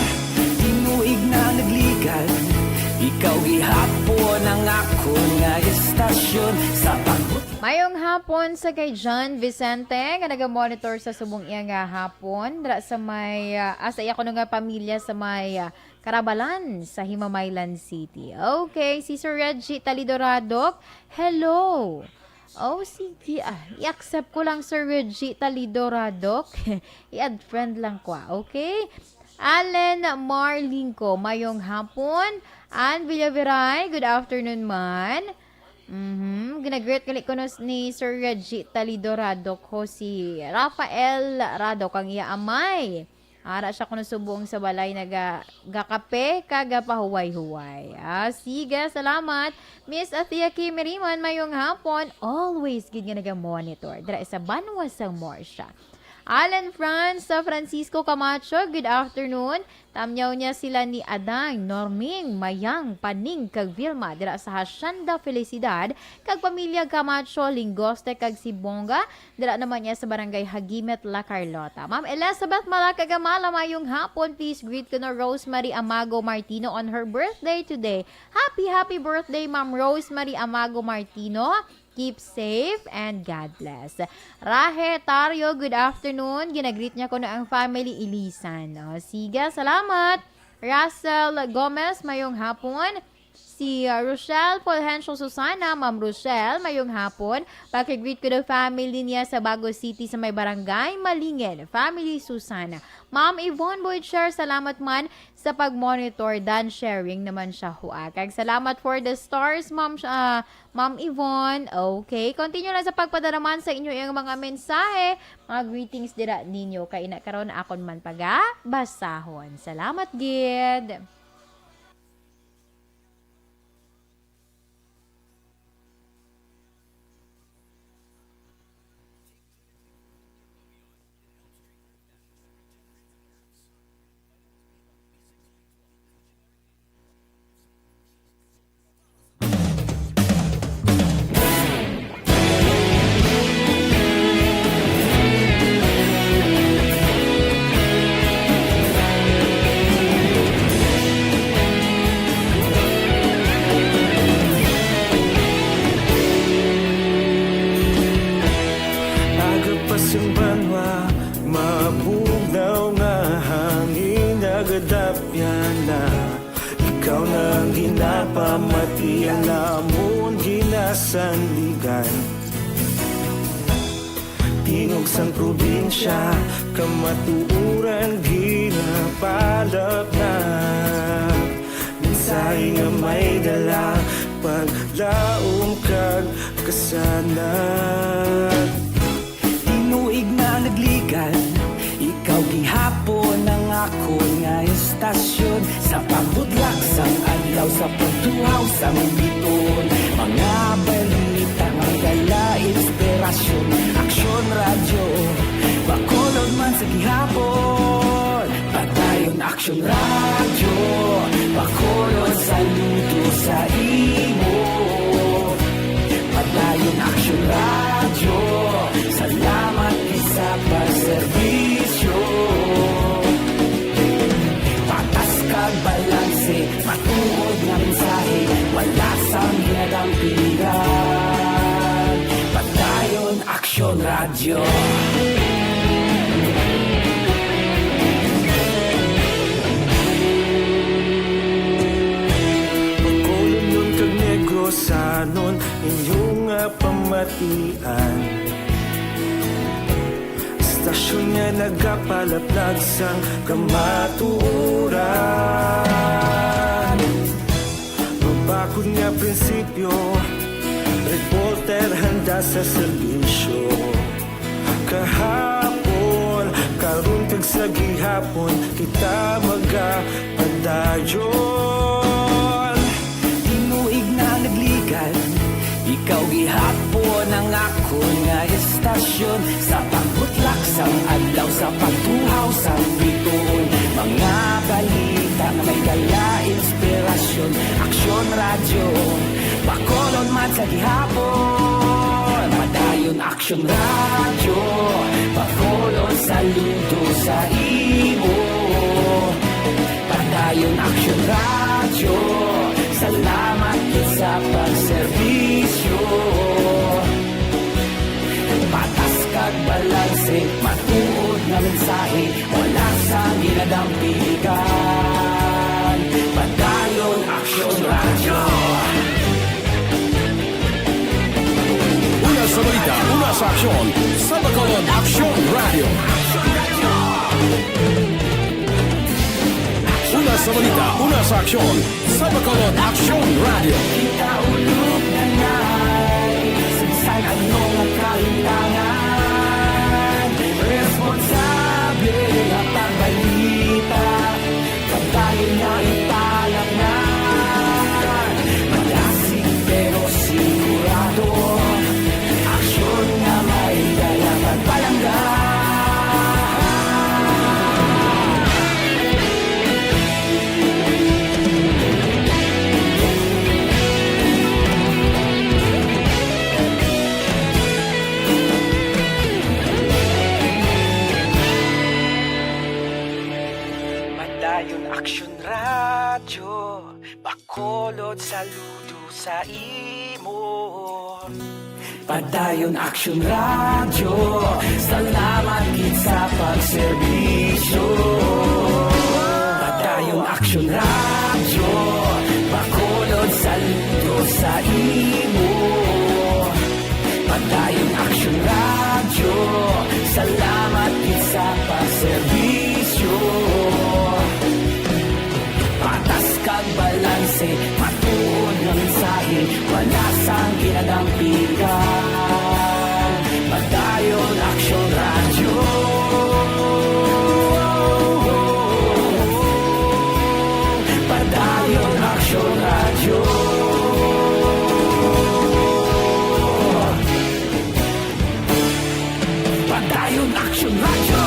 Speaker 5: Tinuig na nagligan, ikaw gihapon ang ako nga istasyon. Sa
Speaker 2: Mayong hapon sa kay John Vicente nga naga-monitor sa subong iya nga hapon dra sa may asa iya kuno nga pamilya sa may Karabalan sa Himamaylan City. Okay, si Sir Reggie Talidoradok. Hello. Oh, sige. I-accept ko lang Sir Reggie Talidoradok. I-add friend lang ko. Okay? Allen Marlinko, mayong hapon. Ann Villaveray, good afternoon man. Ginagreet kali ko ni Sir Reggie Talidoradok ko si Rafael Radok ang iya amay. Ara siya kuno subong sa balay gakape kaga pahuway-huway. Sige, salamat. Miss Athia Kimiriman, mayong hapon. Always gid nga naga-monitor. Dira sa Banwa sa Morsha. Alan Francisco Camacho, good afternoon. Tamyaw niya sila ni Adang, Norming, Mayang, Paning, kag Vilma, dira sa Hacienda Felicidad, kag pamilya Camacho, Lingoste, kag Sibonga, dira naman niya sa barangay Hagimet, La Carlota. Ma'am Elizabeth Malakagamala, mayong hapon, please greet ko na Rosemary Amago Martino on her birthday today. Happy birthday, Ma'am Rosemary Amago Martino. Keep safe and God bless. Rahe Tario, good afternoon. Ginagreet niya ko na ang family Ilisan. Sige, salamat. Russell Gomez, mayong hapon. Si Rochelle Fulgencio Susana, Ma'am Rochelle, mayong hapon. Pakigreet ko na family niya sa Bago City sa may barangay Malingen. Family Susana. Ma'am Yvonne Boydshare, salamat man sa pag-monitor. Dan sharing naman siya huakag. Salamat for the stars, Ma'am Yvonne. Okay, continue lang sa pagpadaraman sa inyo yung mga mensahe. Mga greetings dira ninyo. Kaya karon na akon man basahon. Salamat, gid.
Speaker 4: Ikaw nang ginapamati ang amon ginasandigan. Tingog sang probinsya, kamatuuran ginapalap na. Mensahe nga may dala, paglaom kag kasanan.
Speaker 5: Tinuig na nagligan, ikaw gihapon ang ako nga estasyon. Sa pagbutlak sang adlaw, sa pagtuhaw sang biton. Mga balita, magdala inspirasyon. Aksyon radyo, bakolod man sa gihapon. Patayon aksyon radyo, bakolod saludo sa imo. Patayon aksyon radyo, salamat isa pagserbisyo. Patas kag balanse, matuod nga mensahe, wala sang ginadang pilihan. Patayon aksyon radyo.
Speaker 4: Pagkolon nun kag negrosanon, inyong nga pamatian. Stasyon nga nagapalaplag sang kamatuuran. Mabakod nga prinsipyo, reporter handa sa serbisyo. Kahapon, karon kag sa gihapon, kita magapadayon.
Speaker 5: Tinuig na nagligan, ikaw gihapon ang ako nga estasyon. Sa pagbutlak sang adlaw, sa pagtuhaw sang biton. Mga balita na may dala inspirasyon. Aksyon radyo, bakolon man sa gihapon. Padayon aksyon radyo, bakolon saludo sa imo. Padayon aksyon radyo, salamat sa pagserbisyo. balanse, matuod na mensahe, wala sa ginadampigan. Padayon Aksyon Radyo.
Speaker 1: Una sa balita, una sa aksyon, sa Bacolod Action Radio. Una sa balita, una sa aksyon, sa Bacolod Action Radio.
Speaker 5: Kita ulog na na'y sagsay anong ang kalintangan. Responsable ang pagbalita, pagkain na italak na. Malasig pero sigurado, aksyon na may dala pagpalangga. Padayon Aksyon Radyo, Bacolod saludo sa imo. Padayon Aksyon Radyo, salamat gid sa pagserbisyo. Padayon Aksyon Radyo, Bacolod saludo sa imo. Padayon Aksyon Radyo, salamat gid sa pagserbisyo. Patas kag balanse, matuod na mensahe, wala sang ginadampigan. Padayon Aksyon Radyo. Padayon Aksyon Radyo. Padayon Aksyon Radyo.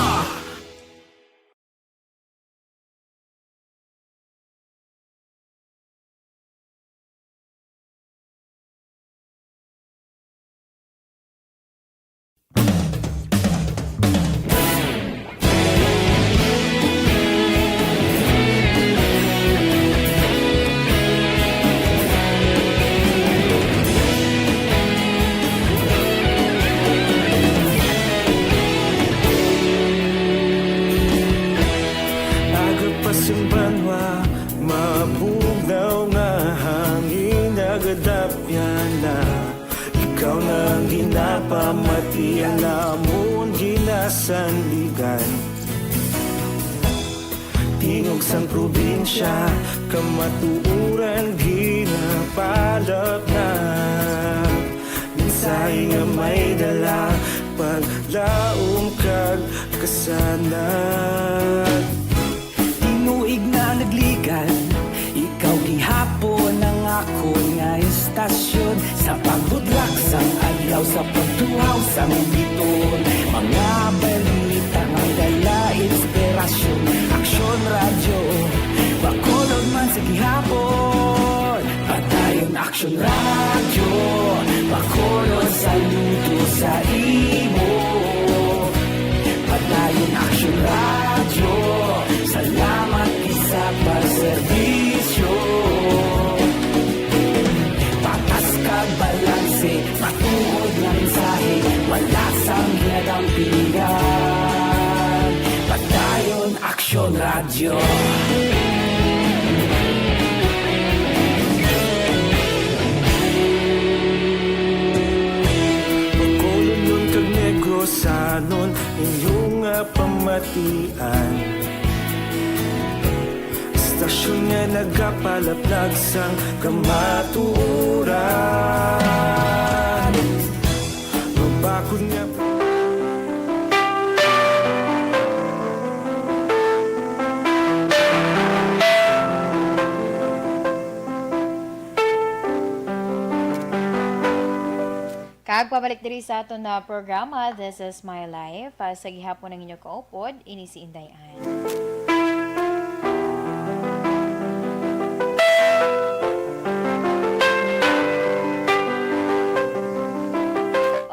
Speaker 4: Agapasumbanwa, mabugnaw nga hangin nagadapyan na. Ikaw nang ginapamatian namon ginasanligan. Tingog sang probinsya, kamatuuran ginapalap na. Minsay nga may dala, paglaom kag kasanag. Tinuig na nagligan, ikaw gihapon ang ako nga istasyon. Sa pagbudlak sang adlaw, sa pagtuhaw sang biton. Mga balita nga dala inspirasyon. Aksyon Radyo, Bacolod man sa gihapon. Padayon Aksyon Radyo, Bacolod saludo sa imo. Padayon Aksyon Radyo, salamat isa pagserbisyo. Patas kag balanse, matuod na mensahe, wala sang ginadampigan. Padayon Aksyon Radyo. Bacolod nun kag Negrosanon, inyong pamatian. Istasyon nga nagapalaplag sang kamaturan. Mabakod nga
Speaker 2: Kag pabalik diri sa aton na programa, This is My Life. Sa gihapon ng inyo kaupod, ini si Inday.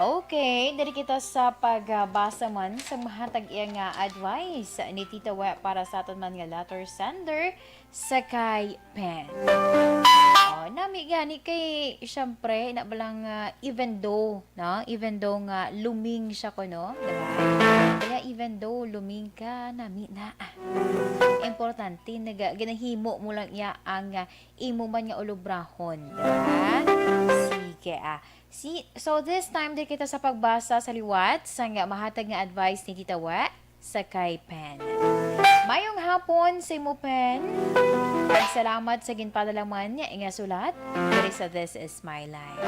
Speaker 2: Okay, Okay, dari kita sa pagbasa man sa mahatag iyang advice ni Tita We para sa aton man nga letter sender sa kay Pen. Nami gani kay syempre na balang even though nga luming siya ko no, diba? Kaya even though luming ka nami na importante naga ginahimo mo lang iya ang imo man nga ulubrahon, diba? Sige so this time din kita sa pagbasa sa liwat sa nga mahatag nga advice ni Tita We sa kay Pen. Mayong hapon sa imo Pen. Salamat sa ginpadalaman niya nga sulat diri sa This Is My Life.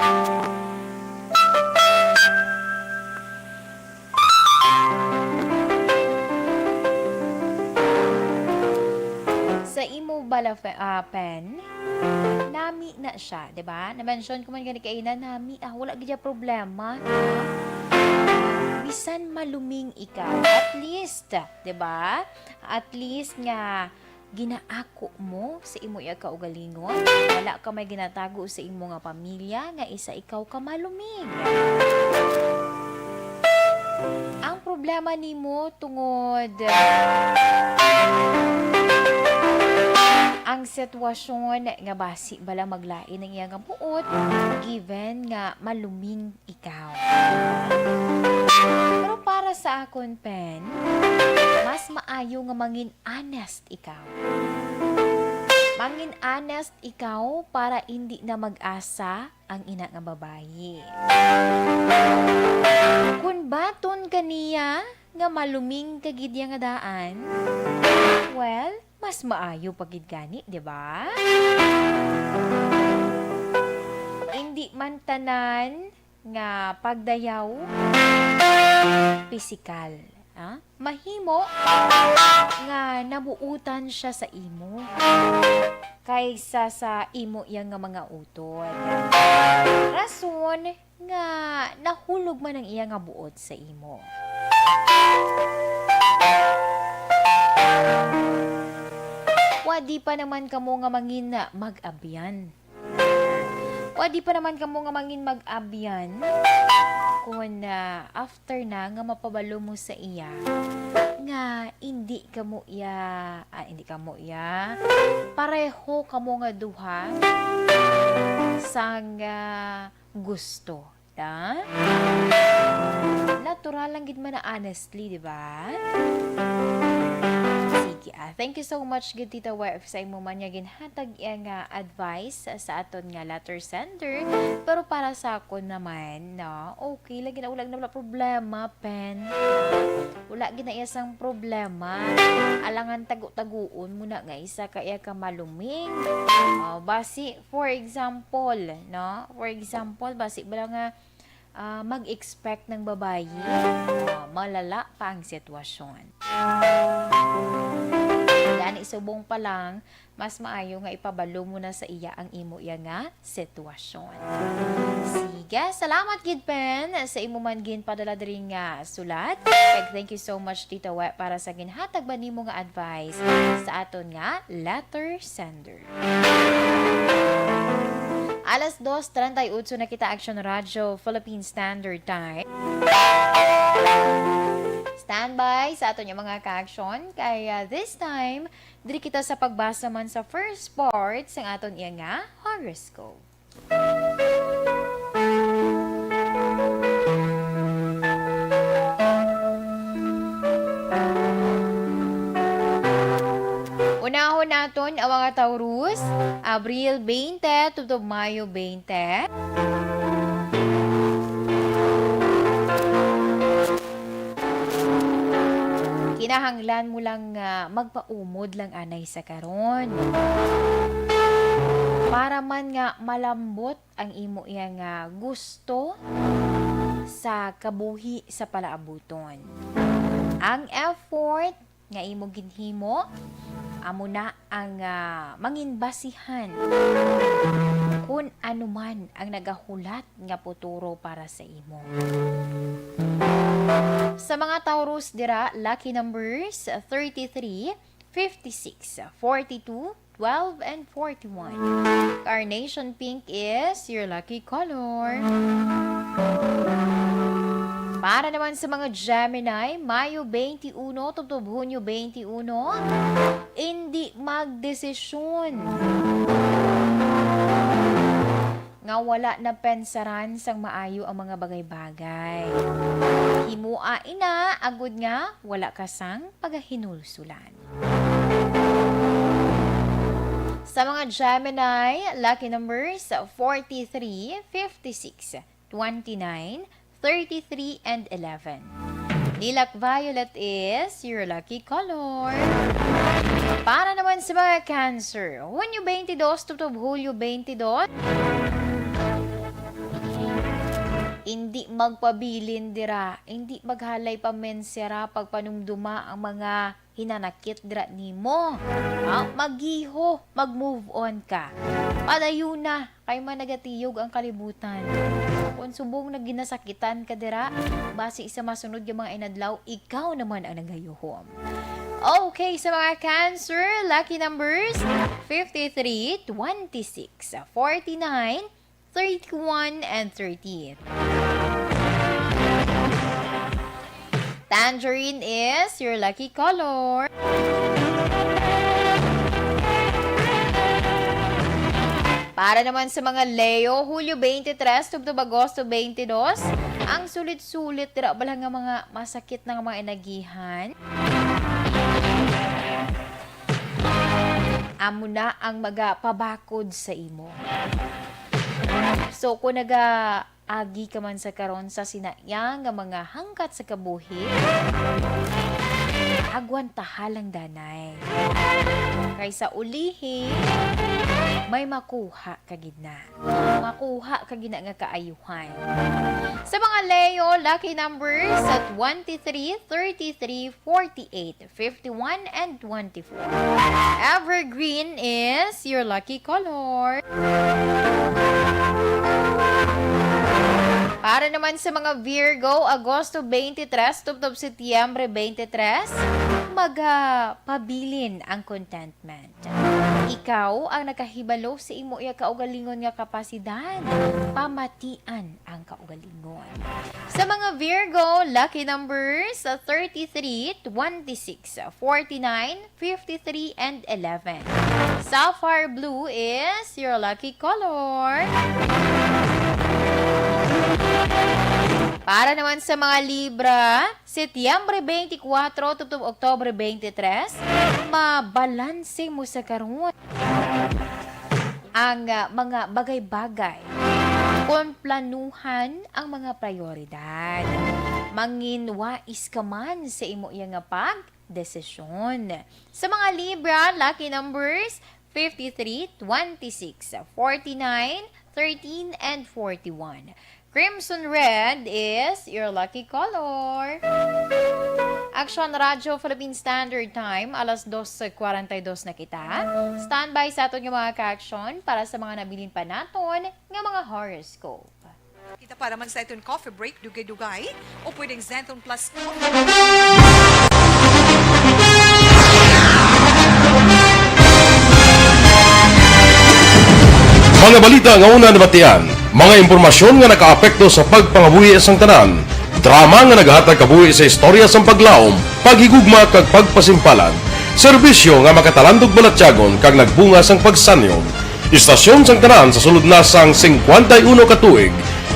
Speaker 2: Sa imo bala Pen, nami na siya, 'di ba? Na-mention ko man gani kay na nami wala gid problema. Bisan maluming ikaw, at least, 'di ba? At least nga ginaako mo sa imo iya kaugalingon. Wala ka may ginatago sa imo nga pamilya nga isa ikaw ka maluming. Ang problema nimo tungod ang sitwasyon nga basi bala maglain ng iyang buot given nga maluming ikaw. Pero para sa akon Pen, mas maayo nga mangin honest ikaw. Mangin honest ikaw para hindi na mag-asa ang ina nga babayi. Kung baton kaniya nga maluming kagid nga daan, well, mas maayo pagid gani, di ba? Hindi man tanan nga pagdayaw pisikal, mahimo nga nabuutan siya sa imo kaysa sa imo yang nga mga utod. Rason nga nahulog man ang iya nga buot sa imo. Wadi pa naman kamo nga mangin na mag-abyan. Wadi pa naman kamo nga mangin mag-abyan kung after na nga mapabalo mo sa iya nga hindi kamo iya pareho kamo nga duha sang gusto, da? Natural lang gid man na honestly, di ba? Thank you so much gid Tita We sa imo man nga ginhatag nga advice sa aton nga letter sender. Pero para sa ako naman, okay lagi na wala problema Pen. Wala gid na isang problema. Alangan tagu-taguon mo na nga isa ka iya ka maluming. Basi for example, basi bala nga mag-expect ng babayi, malala pa ang sitwasyon. Gani subong pa lang, mas maayo nga ipabalo mo na sa iya ang imo iya nga sitwasyon. Sige, salamat gid Pen sa imo man gin padala diri nga sulat. Thank you so much Tita We para sa ginhatag ba nimo nga advice sa aton nga letter sender. Alas 2:38 na kita Action Radio Philippine Standard Time. Standby sa ato yung mga ka-action. Kaya this time, diri kita sa pagbasa man sa first part sa aton iya nga horoscope. Unahon naton ang mga Taurus, Abril 20 to Mayo 20. Kinahanglan mo lang magpaumod lang anay sa karon. Para man nga malambot ang imo iya nga gusto sa kabuhi sa palaabuton. Ang effort nga imo ginhimo amo na ang manginbasihan kung ano man ang nagahulat nga futuro para sa imo. Sa mga Taurus dira, lucky numbers 33, 56, 42, 12, and 41. Carnation pink is your lucky color. Para naman sa mga Gemini, Mayo 21 tubtob Hunyo 21, hindi magdesisyon. Nga wala na pensaran sang maayo ang mga bagay-bagay. Himua ina, agud nga, wala kasang pagahinulsulan. Sa mga Gemini, lucky numbers 43, 56, 29, 33, and 11. Lilac violet is your lucky color. Para naman sa mga Cancer, Hunyo 22, tubtob Hulyo 22, hindi magpabilin dira, hindi maghalay pa mensera pagpanumduma ang mga hinanakit dira nimo. Magiho, mag-move on ka. Padayon na, kay man nagatiyog ang kalibutan. Kung subong na ginasakitan ka dira, base sa masunod yung mga inadlaw, ikaw naman ang nagayuhom. Okay, sa mga Cancer, lucky numbers 53, 26, 49, 31, and 13. Tangerine is your lucky color. Para naman sa mga Leo, Hulyo 23, tubtob Agosto 22, ang sulit-sulit dira bala nga mga masakit na mga inagihan. Amo na ang magapabakod sa imo. So, kung agi ka man sa karon sa sinayang nga mga hangkat sa kabuhi, agwan tahalang danay. Kaysa ulihi, may makuha kagid na. Makuha kagid na nga kaayuhan. Sa mga Leo, lucky numbers at 23, 33, 48, 51, and 24. Evergreen is your lucky color. Para naman sa mga Virgo, Agosto 23, tubtob Setyembre 23, magpabilin ang contentment. Ikaw ang nakahibalo sa imo iya kaugalingon nga kapasidad. Pamatian ang kaugalingon. Sa mga Virgo, lucky numbers 33, 26, 49, 53, and 11. Sapphire blue is your lucky color. Para naman sa mga Libra, Setyembre 24, tubtob Oktubre 23, mabalanse mo sa karon ang mga bagay-bagay. Kung planuhan ang mga prioridad. Manginwais ka man sa imo iya nga pagdesisyon. Sa mga Libra, lucky numbers 53, 26, 49, 13, and 41. Crimson red is your lucky color. Action Radyo Philippine Standard Time, alas 2:42 na kita. Standby sa aton yung mga ka-action para sa mga nabilin pa naton nga mga horoscope.
Speaker 3: Kita para man sa itong coffee break, dugay-dugay, o pwedeng Zenton Plus
Speaker 6: Mga balita nga una nabatian, mga impormasyon nga nakaapekto sa pagpangabuhi sang tanan, drama nga naghatag kabuhi sa istorya sang paglaom, paghigugma kag pagpasimpalan, serbisyo nga makatalandog balatyagon kag nagbunga sang pagsanyo, istasyon sang tanan sa sulod na sang 51 ka tuig,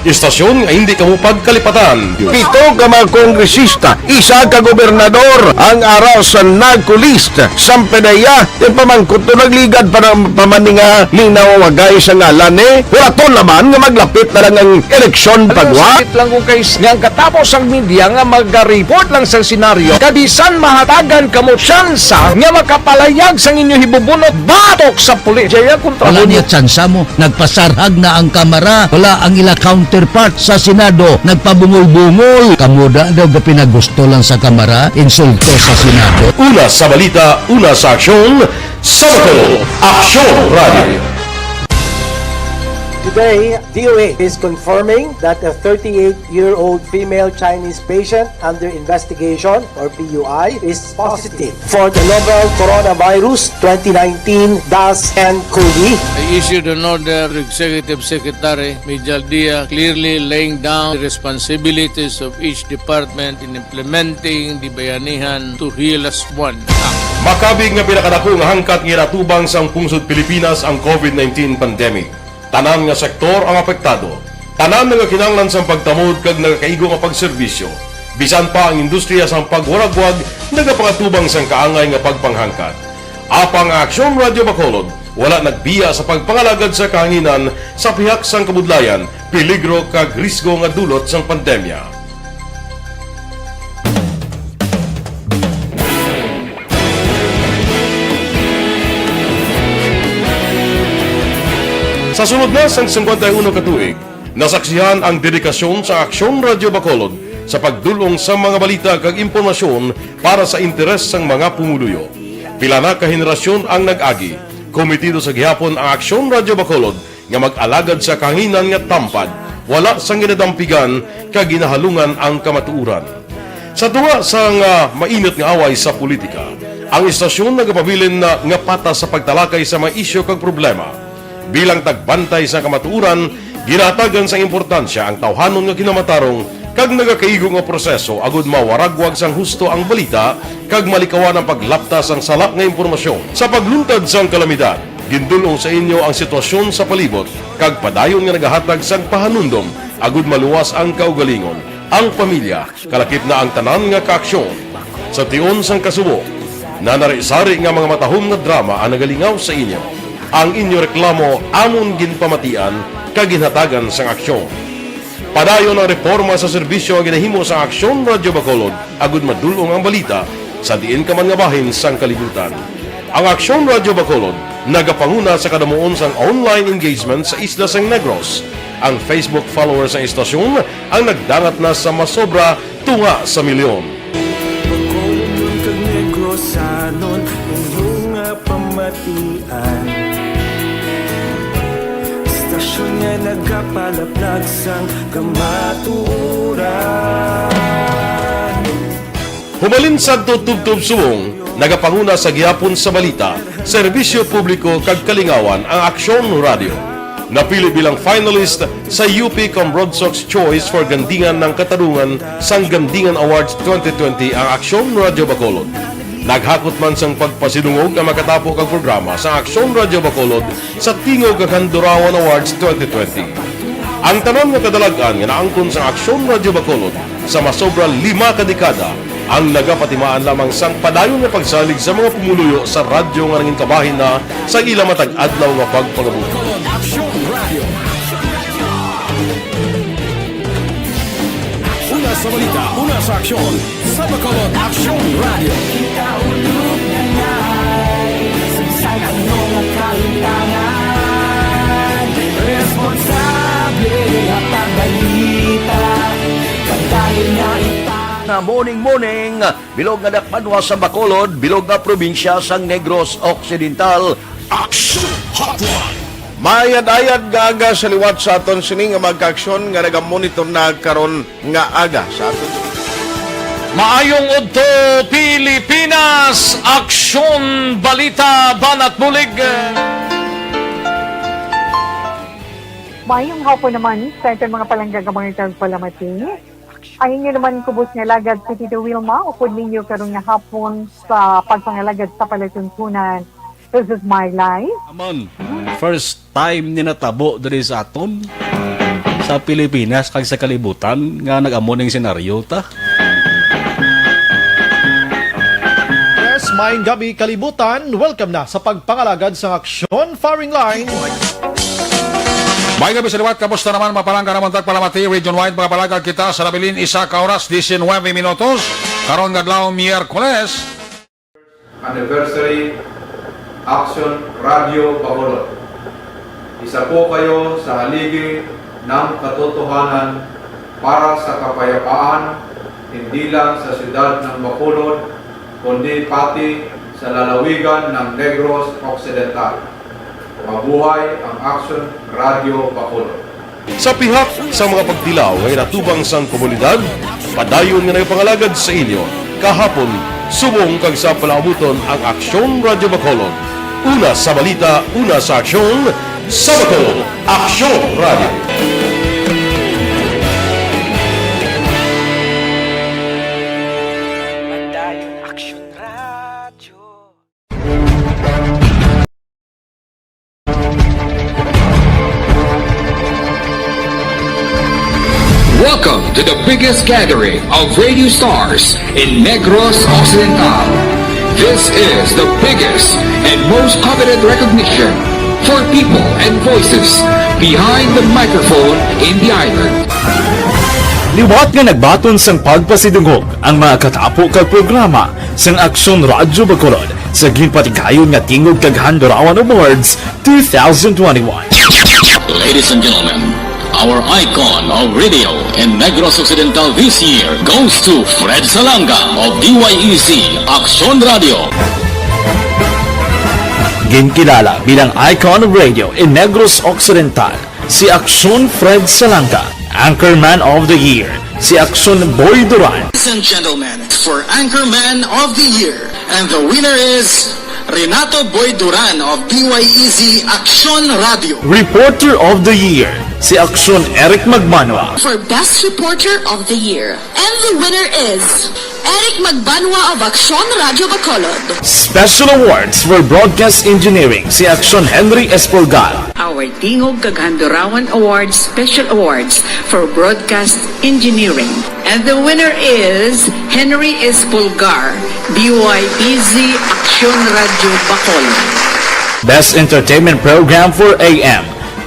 Speaker 6: istasyon nga hindi kamupag kalipatan.
Speaker 7: Pito ka mga kongresista, isa ka gobernador, ang araw sa nagkulist, sampedaya, yung pamangkot to nagligad para pamaninga ning nawagay sa ngalan wala to naman nga maglapit na lang ang eleksyon pagwa.
Speaker 11: Sakit lang ko guys, nga katapos ang media nga mag-report lang sa senaryo, kabisan mahatagan kamo tsansa nga makapalayag sang inyo hibubunot batok sa pulis. Jaya kontra
Speaker 8: Wala niya tsansa mo, nagpasarhag na ang kamera, wala ang ila counterpart sa Senado, nagpabungol-bungol. Kamuda daw ga pinagusto lang sa kamera, insulto sa Senado.
Speaker 6: Una sa balita, una sa aksyon, Sabado, Aksyon Radio.
Speaker 9: Today, DOA is confirming that a 38-year-old female Chinese patient under investigation, or PUI, is positive for the novel coronavirus 2019-nCoV.
Speaker 10: I issued an order to Executive Secretary Major Dia clearly laying down the responsibilities of each department in implementing the Bayanihan to Heal as One Act.
Speaker 6: Makabig nga pinakadako nga hangkat nga natubang sang pungsod Pilipinas ang COVID-19 pandemic. Tanan nga sektor ang apektado. Tanan nga kinahanglan sang pagtamod kag nagakaigo nga pagserbisyo. Bisan pa ang industriya sang pagwaragwag nagapangatubang sang kaangay nga pagpanghangkat. Apang Aksyon Radio Bacolod wala nagbiya sa pagpangalagad sa kahanginan sa pihak sang kabudlayan, peligro kag risgo nga dulot sang pandemya. Sa sunod na sang 51 katuig, nasaksihan ang dedikasyon sa Aksyon Radio Bacolod sa pagdulong sa mga balita kag impormasyon para sa interes sang mga pumuluyo. Pila na ka henerasyon ang nag-agi, komitido sa gihapon ang Aksyon Radio Bacolod nga mag-alagad sa kahanginan nga tampad, wala sang ginadampigan kag ginahalungan ang kamatuuran. Sa tunga sang mainit nga away sa politika, ang istasyon nagapabilin na nga patas sa pagtalakay sa mga isyu kag problema. Bilang tagbantay sa kamatuuran, ginatagan sa importansya ang tawhanon nga kinamatarong kag nagakaigo nga proseso agud mawaragwag sang husto ang balita kag malikawan ang paglapta sang sala nga impormasyon. Sa pagluntad sang kalamidad, gindulong sa inyo ang sitwasyon sa palibot kag padayon nga nagahatag sang pahanundom agud maluwas ang kaugalingon, ang pamilya, kalakip na ang tanan nga kaaksyon. Sa tion sang kasubo, nanari-sari nga mga matahom nga drama ang nagalingaw sa inyo. Ang inyo reklamo amon ginpamatian kag ginhatagan sang aksyon. Padayon ang reforma sa serbisyo nga ginahimo sa Aksyon Radio Bacolod agud madulong ang balita sa diin ka man nga bahin sang kalibutan. Ang Aksyon Radio Bacolod nagapanguna sa kadamuon sang online engagement sa isla sang Negros. Ang Facebook followers sa istasyon ang nagdangat na sa masobra tunga sa milyon.
Speaker 4: Bacolod kag Negros sanon inyong pamatian. Stasyon nga nagapalaplag sang kamaturan.
Speaker 6: Humalin sa tutubtub suwong, nagapanguna sa gihapon sa balita, serbisyo publiko kag kalingawan ang Aksyon Radio. Napili bilang finalist sa UP Broadsox Choice for Gandingan ng Katarungan sang Gandingan Awards 2020 ang Aksyon Radio Bacolod. Naghakot man sang pagpasidungog ang makatapo kag programa sa Aksyon Radio Bacolod sa Tingog kag Handurawan Awards 2020. Ang tanan nga kadalagan nga naangkon sa Aksyon Radio Bacolod sa masobra 5 ka dekada ang nagapatimaan lamang sang padayon nga pagsalig sa mga pumuluyo sa radyo nga nangin kabahin na sa ila matag adlaw nga pagpangabuhi.
Speaker 1: Aksyon Radio. Una sa balita, una sa aksyon, sa Bacolod Aksyon Radio.
Speaker 5: Ikaulog na ngay, sagsag ang mga kalintangan. Responsable at ang balita, pagdahil na
Speaker 8: Na morning, bilog nga dakpanwa sa Bacolod, bilog nga probinsya sang Negros Occidental.
Speaker 1: Aksyon Hotline.
Speaker 7: Mayad-ayad nga aga sa liwat sa aton sining nga magkaaksyon nga nagamonitor na karon nga aga sa aton.
Speaker 11: Maayong udto Pilipinas, Aksyon Balita Banat Bulig.
Speaker 12: Mayong hapon naman sa ating mga palanggang mga palamati. Ang inyo naman kubos nga lagad si Tito Wilma, upod ninyo karong nga hapon sa pagpangalagad sa palatuntunan. This is my life.
Speaker 13: Amon, first time ni natabo diri sa aton sa Pilipinas kag sa kalibutan nga nag-amon ning senaryo ta.
Speaker 14: Yes, maayong gabi kalibutan. Welcome na sa pagpangalagad sa Aksyon Firing Line.
Speaker 15: May gabi sa liwat, kamusta naman mapalangga naman tagpalamati region-wide mga palagag kita sa labilin isa ka oras 19 minutos karon nga adlaw Miyerkules.
Speaker 16: Anniversary Aksyon Radio Bacolod. Isa po kayo sa haligi ng katotohanan para sa kapayapaan hindi lang sa siyudad ng Bacolod kundi pati sa lalawigan ng Negros Occidental. Mabuhay ang Action Radio Bacolod.
Speaker 6: Sa pihak sa mga pagtilaw ngay natubang sang komunidad, padayon nga nagpangalagad sa inyo. Kahapon, subong kag sa palaabuton ang Aksyon Radio Bacolod. Una sa balita, una sa aksyon, sa Bacolod, Aksyon Radio.
Speaker 17: Welcome to the biggest gathering of radio stars in Negros Occidental. This is the biggest and most coveted recognition for people and voices behind the microphone in the island.
Speaker 11: Liwat nga nagbaton sang pagpasidungog ang mga katapo kag programa sang Aksyon Radyo Bacolod sa ginpatigayon nga tingog kag Handurawan Awards 2021.
Speaker 17: Ladies and gentlemen, our icon of radio in Negros Occidental this year goes to Fred Salanga of DYEC Aksyon Radio.
Speaker 11: Ginkilala bilang icon of radio in Negros Occidental, si Aksyon Fred Salanga. Anchorman of the Year, si Aksyon Boy Duran.
Speaker 17: Ladies and gentlemen, for Anchorman of the Year, and the winner is Renato Boy Duran of DYEC Aksyon Radio.
Speaker 11: Reporter of the Year, si Aksyon Eric Magbanwa.
Speaker 18: For Best Reporter of the Year, and the winner is Eric Magbanwa of Aksyon Radio Bacolod.
Speaker 11: Special awards for broadcast engineering, si Aksyon Henry Espolgar.
Speaker 19: Our Tingog kag Handurawan Awards Special Awards for Broadcast Engineering. And the winner is Henry Espolgar, DYEZ Aksyon Radio Bacolod.
Speaker 11: Best Entertainment Program for AM,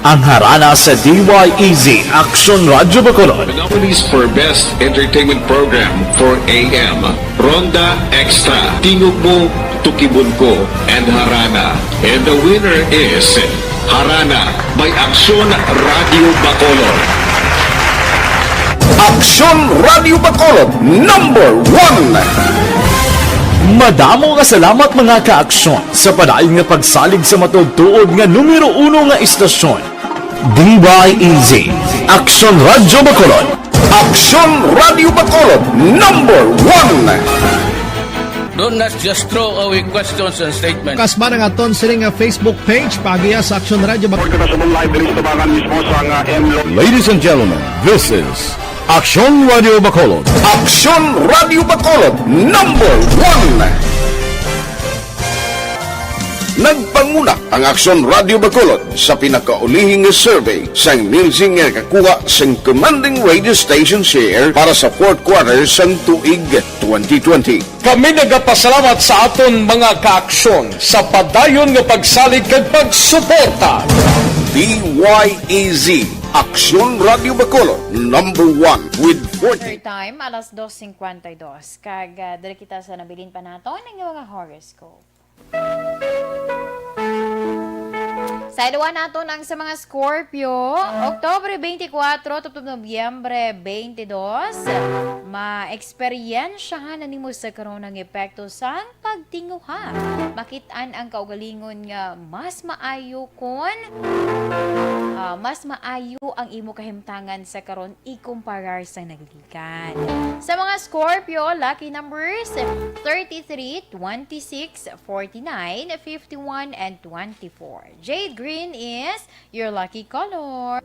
Speaker 11: ang harana sa DYEZ Aksyon Radio Bacolod.
Speaker 17: The nominees for Best Entertainment Program for AM, Ronda Extra, Tingog Mo, Tukibon Ko, and Harana. And the winner is Harana by Aksyon Radio Bacolod.
Speaker 7: Aksyon Radio Bacolod, number 1!
Speaker 11: Madamo nga salamat mga ka-aksyon sa padayon nga pagsalig sa matugtuod nga numero 1 nga istasyon. DYEZ, Aksyon Radio Bacolod.
Speaker 7: Aksyon Radio Bacolod, number 1!
Speaker 10: Do not just throw away questions and statements.
Speaker 14: Kasma ng aton siling nga Facebook page pagiya sa Aksyon Radio Bacolod.
Speaker 7: Ladies and gentlemen, this is Aksyon Radio Bacolod. Aksyon Radio Bacolod, number 1! Nagpanguna ang Aksyon Radio Bacolod sa pinakaulihing survey sa emerging nga kakuha sa commanding radio station share para sa fourth quarter sa tuig 2020.
Speaker 11: Kami nagapasalamat sa aton mga ka-aksyon sa padayon nga pagsalig kag pagsuporta.
Speaker 7: DYEZ Aksyon Radio Bacolod, number 1 with 40.
Speaker 2: Time, alas 2:52. Kag dali kita sa nabilin pa nato ng mga horoscope. Sa idawan nato ng sa mga Scorpio, Oktubre 24 tuptub Nobyembre 22, ma-eksperyensyahan na nimo sa karon ng epekto sa pagtinguha. Makitaan ang kaugalingon nga mas maayo ang imo kahimtangan sa karon ikumparar sa naglikan. Sa mga Scorpio, lucky numbers 33, 26, 49, 51, and 24. Jade Green is your lucky color.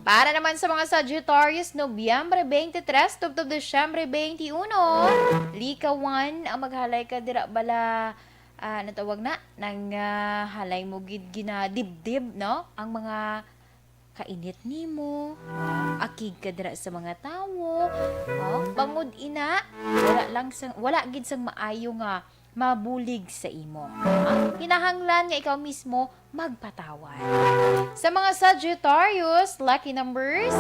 Speaker 2: Para naman sa mga Sagittarius, Nobyembre 23, tubtob Desyembre 21, likawan ang maghalay ka dira bala natawag na nang halay mo gid ginadibdib, no? Ang mga kainit nimo, akig ka dira sa mga tawo, bangod ina, wala gid sang maayo nga mabulig sa imo. Kinahanglan nga ikaw mismo magpatawad. Sa mga Sagittarius, lucky numbers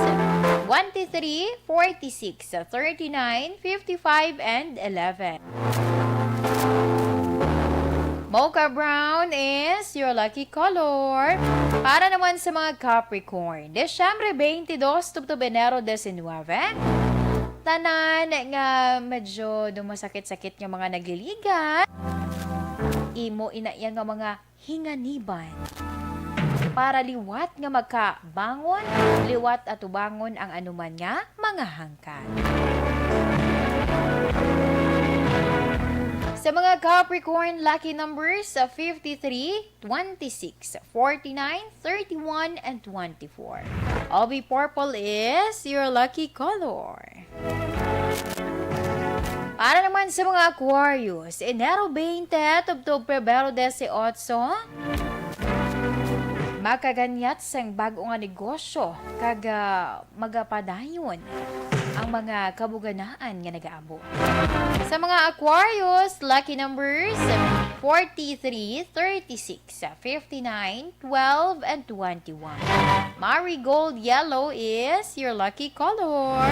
Speaker 2: 23, 46, 39, 55, and 11. Mocha Brown is your lucky color. Para naman sa mga Capricorn, Desyembre 22, tubtob Enero 19, tanan nga medyo dumasakit-sakit nga mga nagliligan. imo inaiya nga mga hinganiban para liwat nga magkabangon, liwat at ubangon ang anuman nga mga hangkat. Sa mga Capricorn, lucky numbers 53, 26, 49, 31, and 24. All purple is your lucky color. Para naman sa mga Aquarius, Enero 20 tubtob Pebrero 18, makaganyat sang bago nga negosyo kag magapadayon ang mga kabuganaan nga nagaabot. Sa mga Aquarius, lucky numbers 43, 36, 59, 12, and 21. Marigold yellow is your lucky color.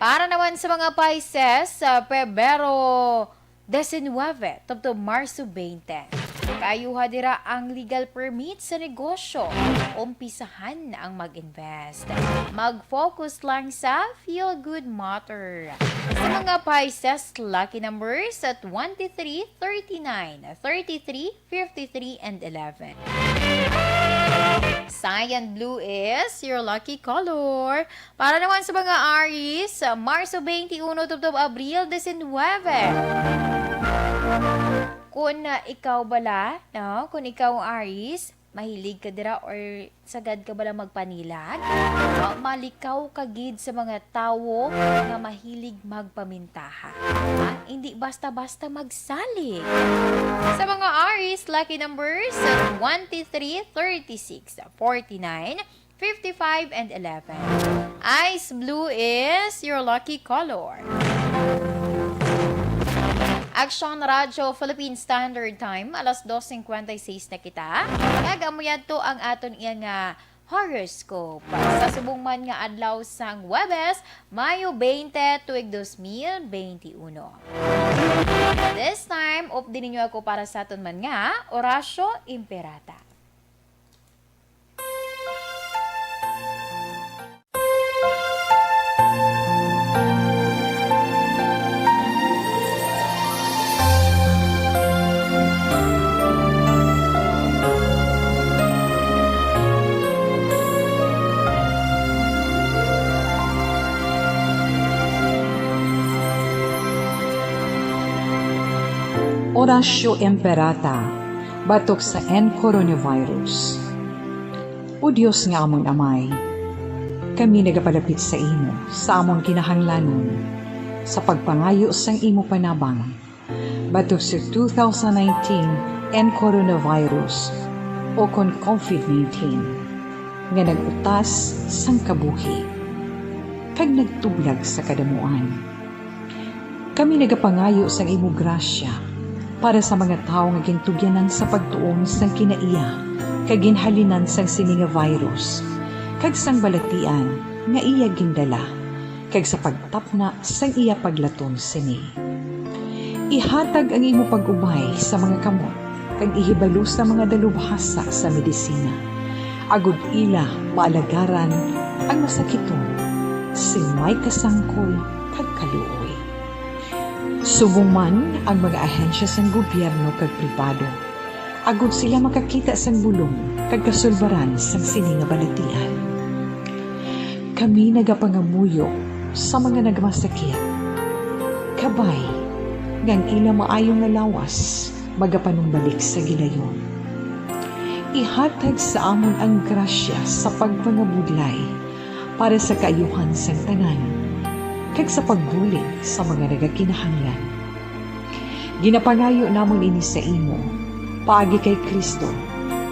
Speaker 2: Para naman sa mga Pisces, Pebrero 19, tubtob Marso 20. Kayuha dira ang legal permit sa negosyo. Umpisahan na ang mag-invest. Mag-focus lang sa feel-good matter. Sa mga Pisces, lucky numbers at 23, 39, 33, 53, and 11. Cyan blue is your lucky color. Para naman sa mga Aries, Marso 21, tubtob Abril 19. Kung ikaw bala, no? Kung ikaw Aries, mahilig ka dira or sagad ka bala magpanilag, malikaw ka gid sa mga tawo nga mahilig magpamintaha. Hindi basta-basta magsalig. Sa mga Aries, lucky numbers 23, 36, 49, 55, and 11. Ice blue is your lucky color. Action Radyo Philippine Standard Time, alas 2:56 na kita. Kagamuyan to ang aton iyang horoscope. Sa subong man nga adlaw sang Webes, Mayo 20, tuig 2021. This time, off din ninyo ako para sa aton man nga, Orasyo Imperata.
Speaker 20: Orasyo Imperata, batok sa coronavirus. O Diyos nga among amay, kami nagapalapit sa imo, sa among kinahanglanon, sa pagpangayo sang imo panabang, batok sa 2019 coronavirus o kon COVID-19, nga nagutas sang kabuhi, kag nagtublag sa kadamuan. Kami nagapangayo sang imo grasya, para sa mga tao nga gintugyanan sa pagtuon sang kinaiya kag ginhalinan sang sini nga virus kag sang balatian nga iya gindala kag sa pagtapna sang iya paglaton sini. Ihatag ang imo pag-ubay sa mga kamot kag ihibalo sa mga dalubhasa sa medisina. Agud ila maalagaran ang masakiton sing may kasangkol kag kaluoy. Subong man ang mga ahensya sang gobyerno kag pribado, agud sila makakita sang bulong kag kasulbaran sang sini nga balatian. Kami nagapangamuyo sa mga nagmasakit, kabay ngang ila maayong nga lawas magapanumbalik sa gilayon. Ihatag sa amon ang grasya sa pagpangabudlay para sa kaayuhan sang tanan kag sa pagbulig sa mga nagakinahanglan. Ginapangayo namon ini sa imo, paagi kay Kristo,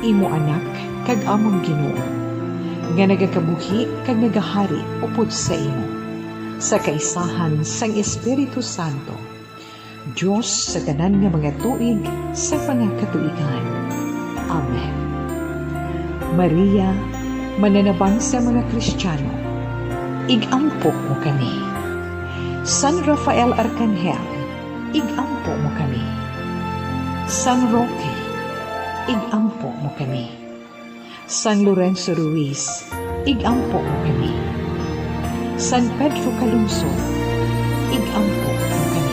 Speaker 20: imo anak kag among Ginoo, nga nagakabuhi kag nagahari upod sa imo, sa kaisahan sang Espiritu Santo, Diyos sa tanan nga mga tuig sa pangakatuigan. Amen. Maria, mananabang sa mga Kristiyano, igampo mo kami. San Rafael Arcangel, igampo mo kami. San Roque, igampo mo kami. San Lorenzo Ruiz, igampo mo kami. San Pedro Calungsod, igampo mo kami.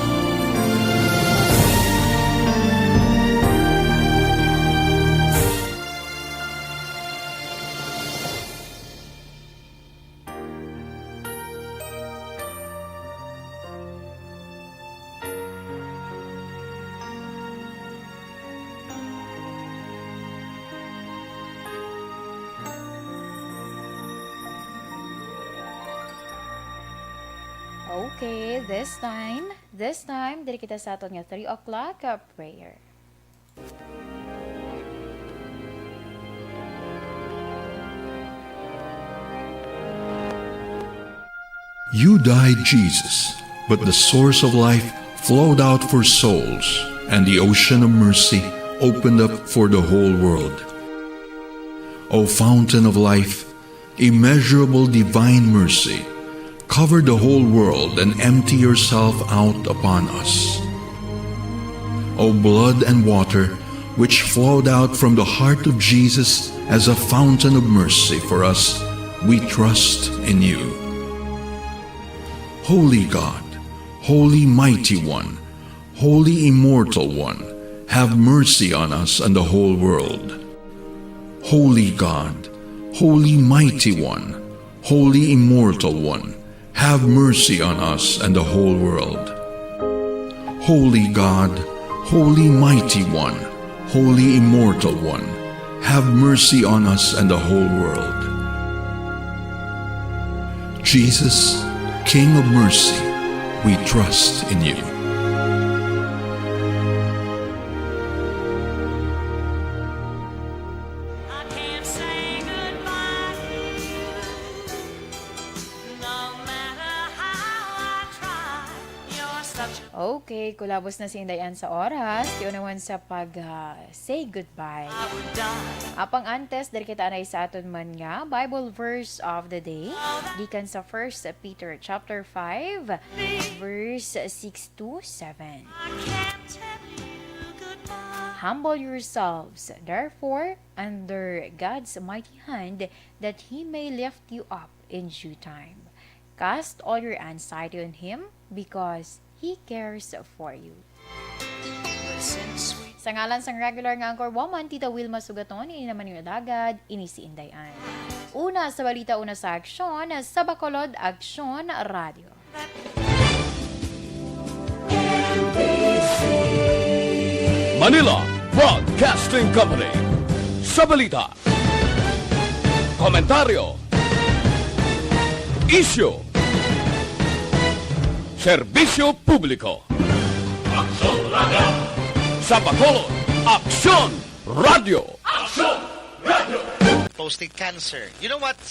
Speaker 2: Okay, this time, diri kita sa aton nga 3 o'clock prayer.
Speaker 21: You died, Jesus, but the source of life flowed out for souls, and the ocean of mercy opened up for the whole world. O fountain of life, immeasurable divine mercy, cover the whole world and empty yourself out upon us. O blood and water, which flowed out from the heart of Jesus as a fountain of mercy for us, we trust in you. Holy God, Holy Mighty One, Holy Immortal One, have mercy on us and the whole world. Holy God, Holy Mighty One, Holy Immortal One, have mercy on us and the whole world. Holy God, Holy Mighty One, Holy Immortal One, have mercy on us and the whole world. Jesus, King of mercy, we trust in you.
Speaker 2: Okay, kulabos na si Inday sa oras. Tiunawan sa pag-say goodbye. Apang antes, dari kita anay sa aton man nga, Bible verse of the day. Gikan sa 1 Peter chapter 5, verse 6 to 7. Humble yourselves, therefore, under God's mighty hand, that He may lift you up in due time. Cast all your anxiety on Him, because He cares for you. Sa ngalan sang regular nga anchor woman, Tita Wilma Sugaton, ini naman yung adagad, ini si Inday. Una sa balita, una sa aksyon, sa Bacolod Aksyon Radio.
Speaker 1: Manila Broadcasting Company. Sa balita, komentaryo, issue, serbisyo publiko. Aksyon Radio. Sa Bacolod, Aksyon Radio. Aksyon Radio.
Speaker 22: Prostate cancer. You know what?